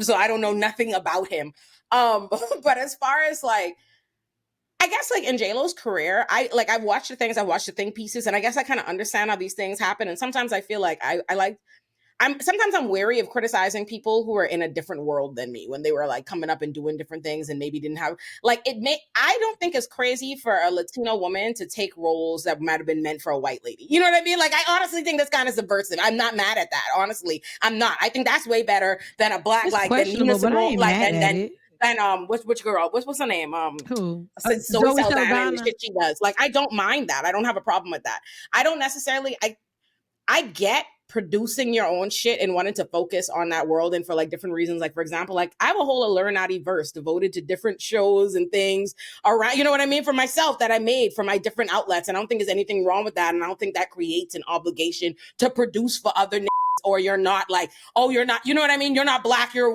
So I don't know nothing about him. But as far as like, I guess like in J-Lo's career, I've watched the things, I've watched the think pieces, and I guess I kind of understand how these things happen. And sometimes I feel like I'm wary of criticizing people who are in a different world than me when they were like coming up and doing different things and maybe didn't have I don't think it's crazy for a Latino woman to take roles that might have been meant for a white lady. You know what I mean? Like, I honestly think that's kind of subversive. I'm not mad at that. Honestly, I'm not. I think that's way better than a black, It's like, than Nina questionable, but I Simone, ain't like, mad at than it. which girl? What's her name? Who? Zoe Zoe Saldana and the Saldana. shit she does. Like, I don't mind that. I don't have a problem with that. I don't necessarily. I get producing your own shit and wanting to focus on that world and for like different reasons. Like, for example, like I have a whole Illuminati verse devoted to different shows and things around, you know what I mean, for myself that I made for my different outlets. And I don't think there's anything wrong with that. And I don't think that creates an obligation to produce for other or you're not like, oh, you're not, you know what I mean? You're not black. You're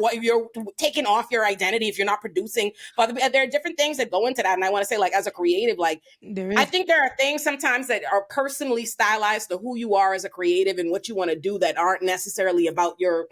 taking off your identity if you're not producing. But there are different things that go into that. And I want to say, like, as a creative, like, I think there are things sometimes that are personally stylized to who you are as a creative and what you want to do that aren't necessarily about your.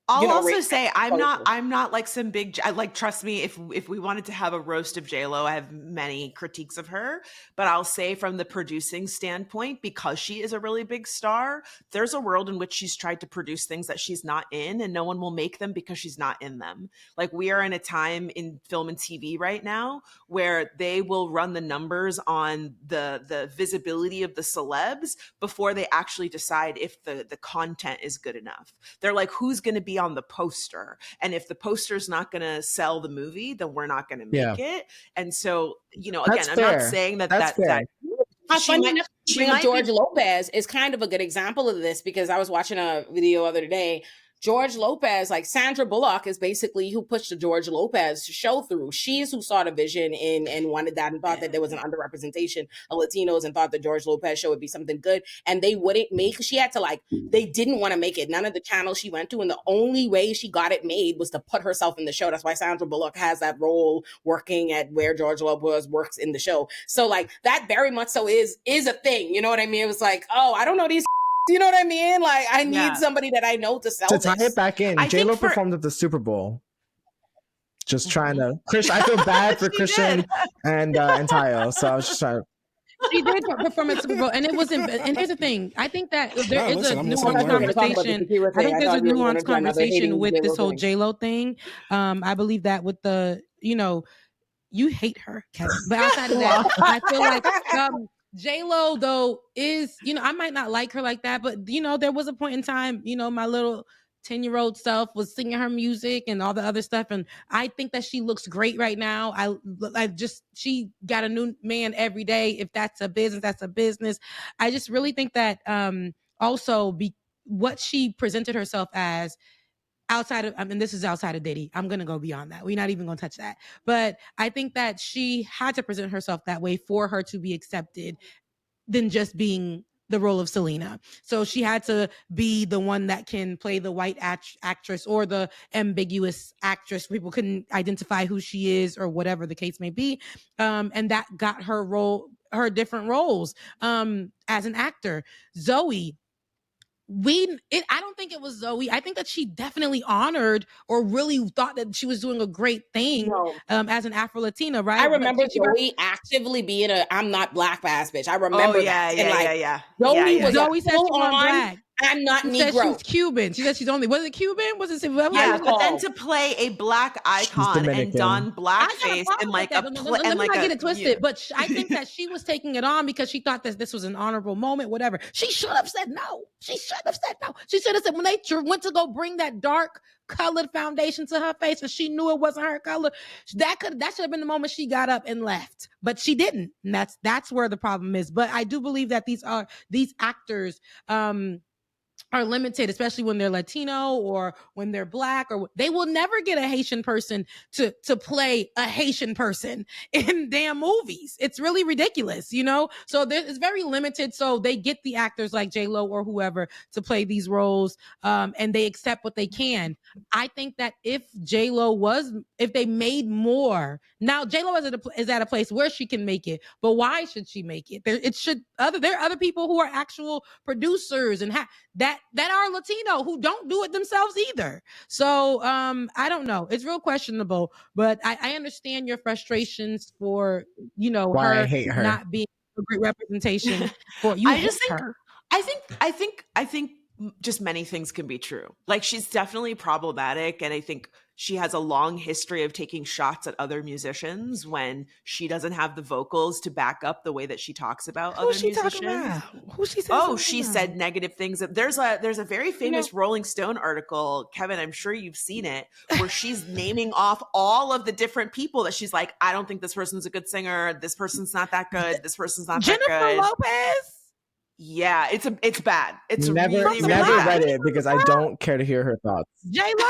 I'll also say I'm not like some big, like, trust me, if we wanted to have a roast of J-Lo, I have many critiques of her, but I'll say from the producing standpoint, because she is a really big star, there's a world in which she's tried to produce things that she's not in, and no one will make them because she's not in them. Like, we are in a time in film and TV right now where they will run the numbers on the visibility of the celebs before they actually decide if the content is good enough. They're like, who's going to be on the poster, and if the poster's not going to sell the movie, then we're not going to make it. And so, you know, again, I'm not saying that She might George Lopez is kind of a good example of this, because I was watching a video the other day. George Lopez, like Sandra Bullock is basically who pushed the George Lopez show through. She's who saw the vision and wanted that and thought that there was an underrepresentation of Latinos and thought the George Lopez show would be something good. And they wouldn't make, she had to they didn't want to make it. None of the channels she went to. And the only way she got it made was to put herself in the show. That's why Sandra Bullock has that role working at where George Lopez works in the show. So like that very much so is a thing. You know what I mean? It was like, oh, I don't know these. You know what I mean? Like, I need somebody that I know to sell to tie it back in. J-Lo performed at the Super Bowl. Just trying to, I feel bad for Christian and Tayo, so I was just trying to. She did perform at Super Bowl, and it wasn't. And here's the thing: I think that there is a nuanced conversation. I think there's a nuanced conversation with this whole J-Lo thing. I believe that with the, you hate her, Kevin, but outside of that, I feel like J-Lo though is, I might not like her like that, but there was a point in time, my little 10-year-old self was singing her music and all the other stuff, and I think that she looks great right now. She got a new man every day. If that's a business, that's a business. I just really think that also what she presented herself as outside of, this is outside of Diddy. I'm going to go beyond that. We're not even going to touch that. But I think that she had to present herself that way for her to be accepted than just being the role of Selena. So she had to be the one that can play the white actress or the ambiguous actress. People couldn't identify who she is or whatever the case may be. And that got her different roles as an actor. Zoe, I don't think it was Zoe. I think that she definitely honored or really thought that she was doing a great thing as an Afro-Latina, right? I remember Zoe actively being I'm not black ass bitch. I remember that. Zoe said she wasn't black. I'm not Negro. Said she's Cuban. She said she's only, was it Cuban? Was it? Yeah, but then to play a black icon and don blackface and like let me not get it twisted. But I think that she was taking it on because she thought that this was an honorable moment, whatever. She should have said no. She should have said when they went to go bring that dark colored foundation to her face and she knew it wasn't her color, that should have been the moment she got up and left. But she didn't. And that's where the problem is. But I do believe that these actors are limited, especially when they're Latino or when they're Black, or they will never get a Haitian person to play a Haitian person in damn movies. It's really ridiculous, you know? So it's very limited. So they get the actors like J-Lo or whoever to play these roles, and they accept what they can. I think that if they made more, now J-Lo is at a place where she can make it, but why should she make it? There are other people who are actual producers and that are Latino who don't do it themselves either. So I don't know. It's real questionable, but I understand your frustrations for, you know, Why I her hate her. not being a great representation for you. I think just many things can be true. Like, she's definitely problematic, and I think she has a long history of taking shots at other musicians when she doesn't have the vocals to back up the way that she talks about other musicians. Who she said? Oh, she said negative things. There's a very famous Rolling Stone article, Kevin, I'm sure you've seen it, where she's naming off all of the different people that she's like, I don't think this person's a good singer. This person's not that good. This person's not that good. Jennifer Lopez. Yeah, it's bad. It's never really bad. read it because I don't care to hear her thoughts. J-Lo?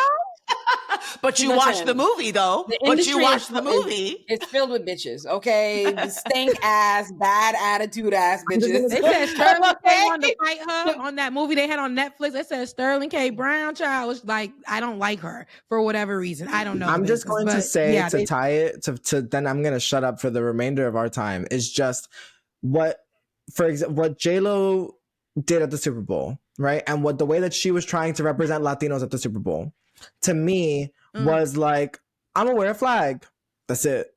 But you watched the movie, though. But you watched the movie. It's filled with bitches, okay? The stink ass, bad attitude ass bitches. They said Sterling K wanted to fight her on that movie they had on Netflix. They said Sterling K. Brown, child, was like, I don't like her for whatever reason. I don't know. I'm just going to say, tie it to then I'm going to shut up for the remainder of our time, is just what J-Lo did at the Super Bowl, right? And what the way that she was trying to represent Latinos at the Super Bowl, to me, was like, I'm gonna wear a flag. That's it.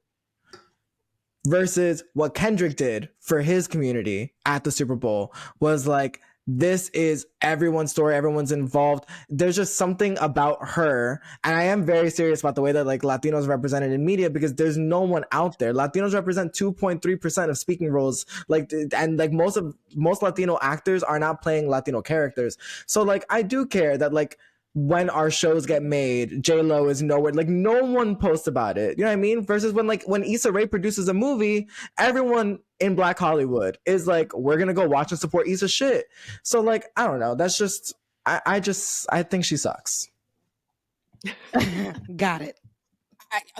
Versus what Kendrick did for his community at the Super Bowl was like, this is everyone's story. Everyone's involved. There's just something about her. And I am very serious about the way that like Latinos are represented in media, because there's no one out there. Latinos represent 2.3% of speaking roles. And most Latino actors are not playing Latino characters. So like, I do care that like, when our shows get made, J-Lo is nowhere. Like, no one posts about it. You know what I mean? Versus when Issa Rae produces a movie, everyone in Black Hollywood is like, we're gonna go watch and support Issa's shit. So like, I don't know. That's just, I think she sucks. Got it.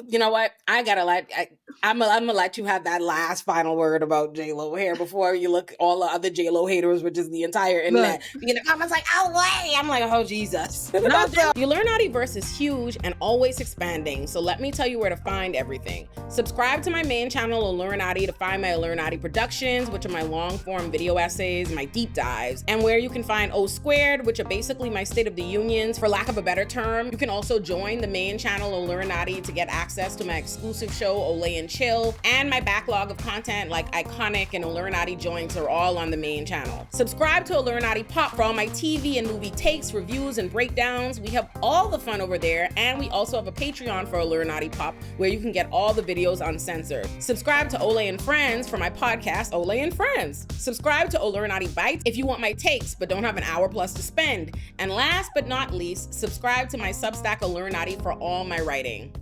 You know what? I'm gonna let you have that last final word about J-Lo here before you look all the other J-Lo haters, which is the entire internet. In the comments like, Olay! I'm like, oh Jesus. The Illuminativerse is huge and always expanding, so let me tell you where to find everything. Subscribe to my main channel, Illuminati, to find my Illuminati productions, which are my long-form video essays, my deep dives, and where you can find O Squared, which are basically my State of the Unions, for lack of a better term. You can also join the main channel, Illuminati, to get access to my exclusive show, Olay and Chill, and my backlog of content like Iconic and Illuminati Joints are all on the main channel. Subscribe to Illuminati Pop for all my TV and movie takes, reviews, and breakdowns. We have all the fun over there, and we also have a Patreon for Illuminati Pop where you can get all the videos uncensored. Subscribe to Olay and Friends for my podcast, Olay and Friends. Subscribe to Illuminati Bites if you want my takes but don't have an hour plus to spend. And last but not least, subscribe to my Substack Illuminati for all my writing.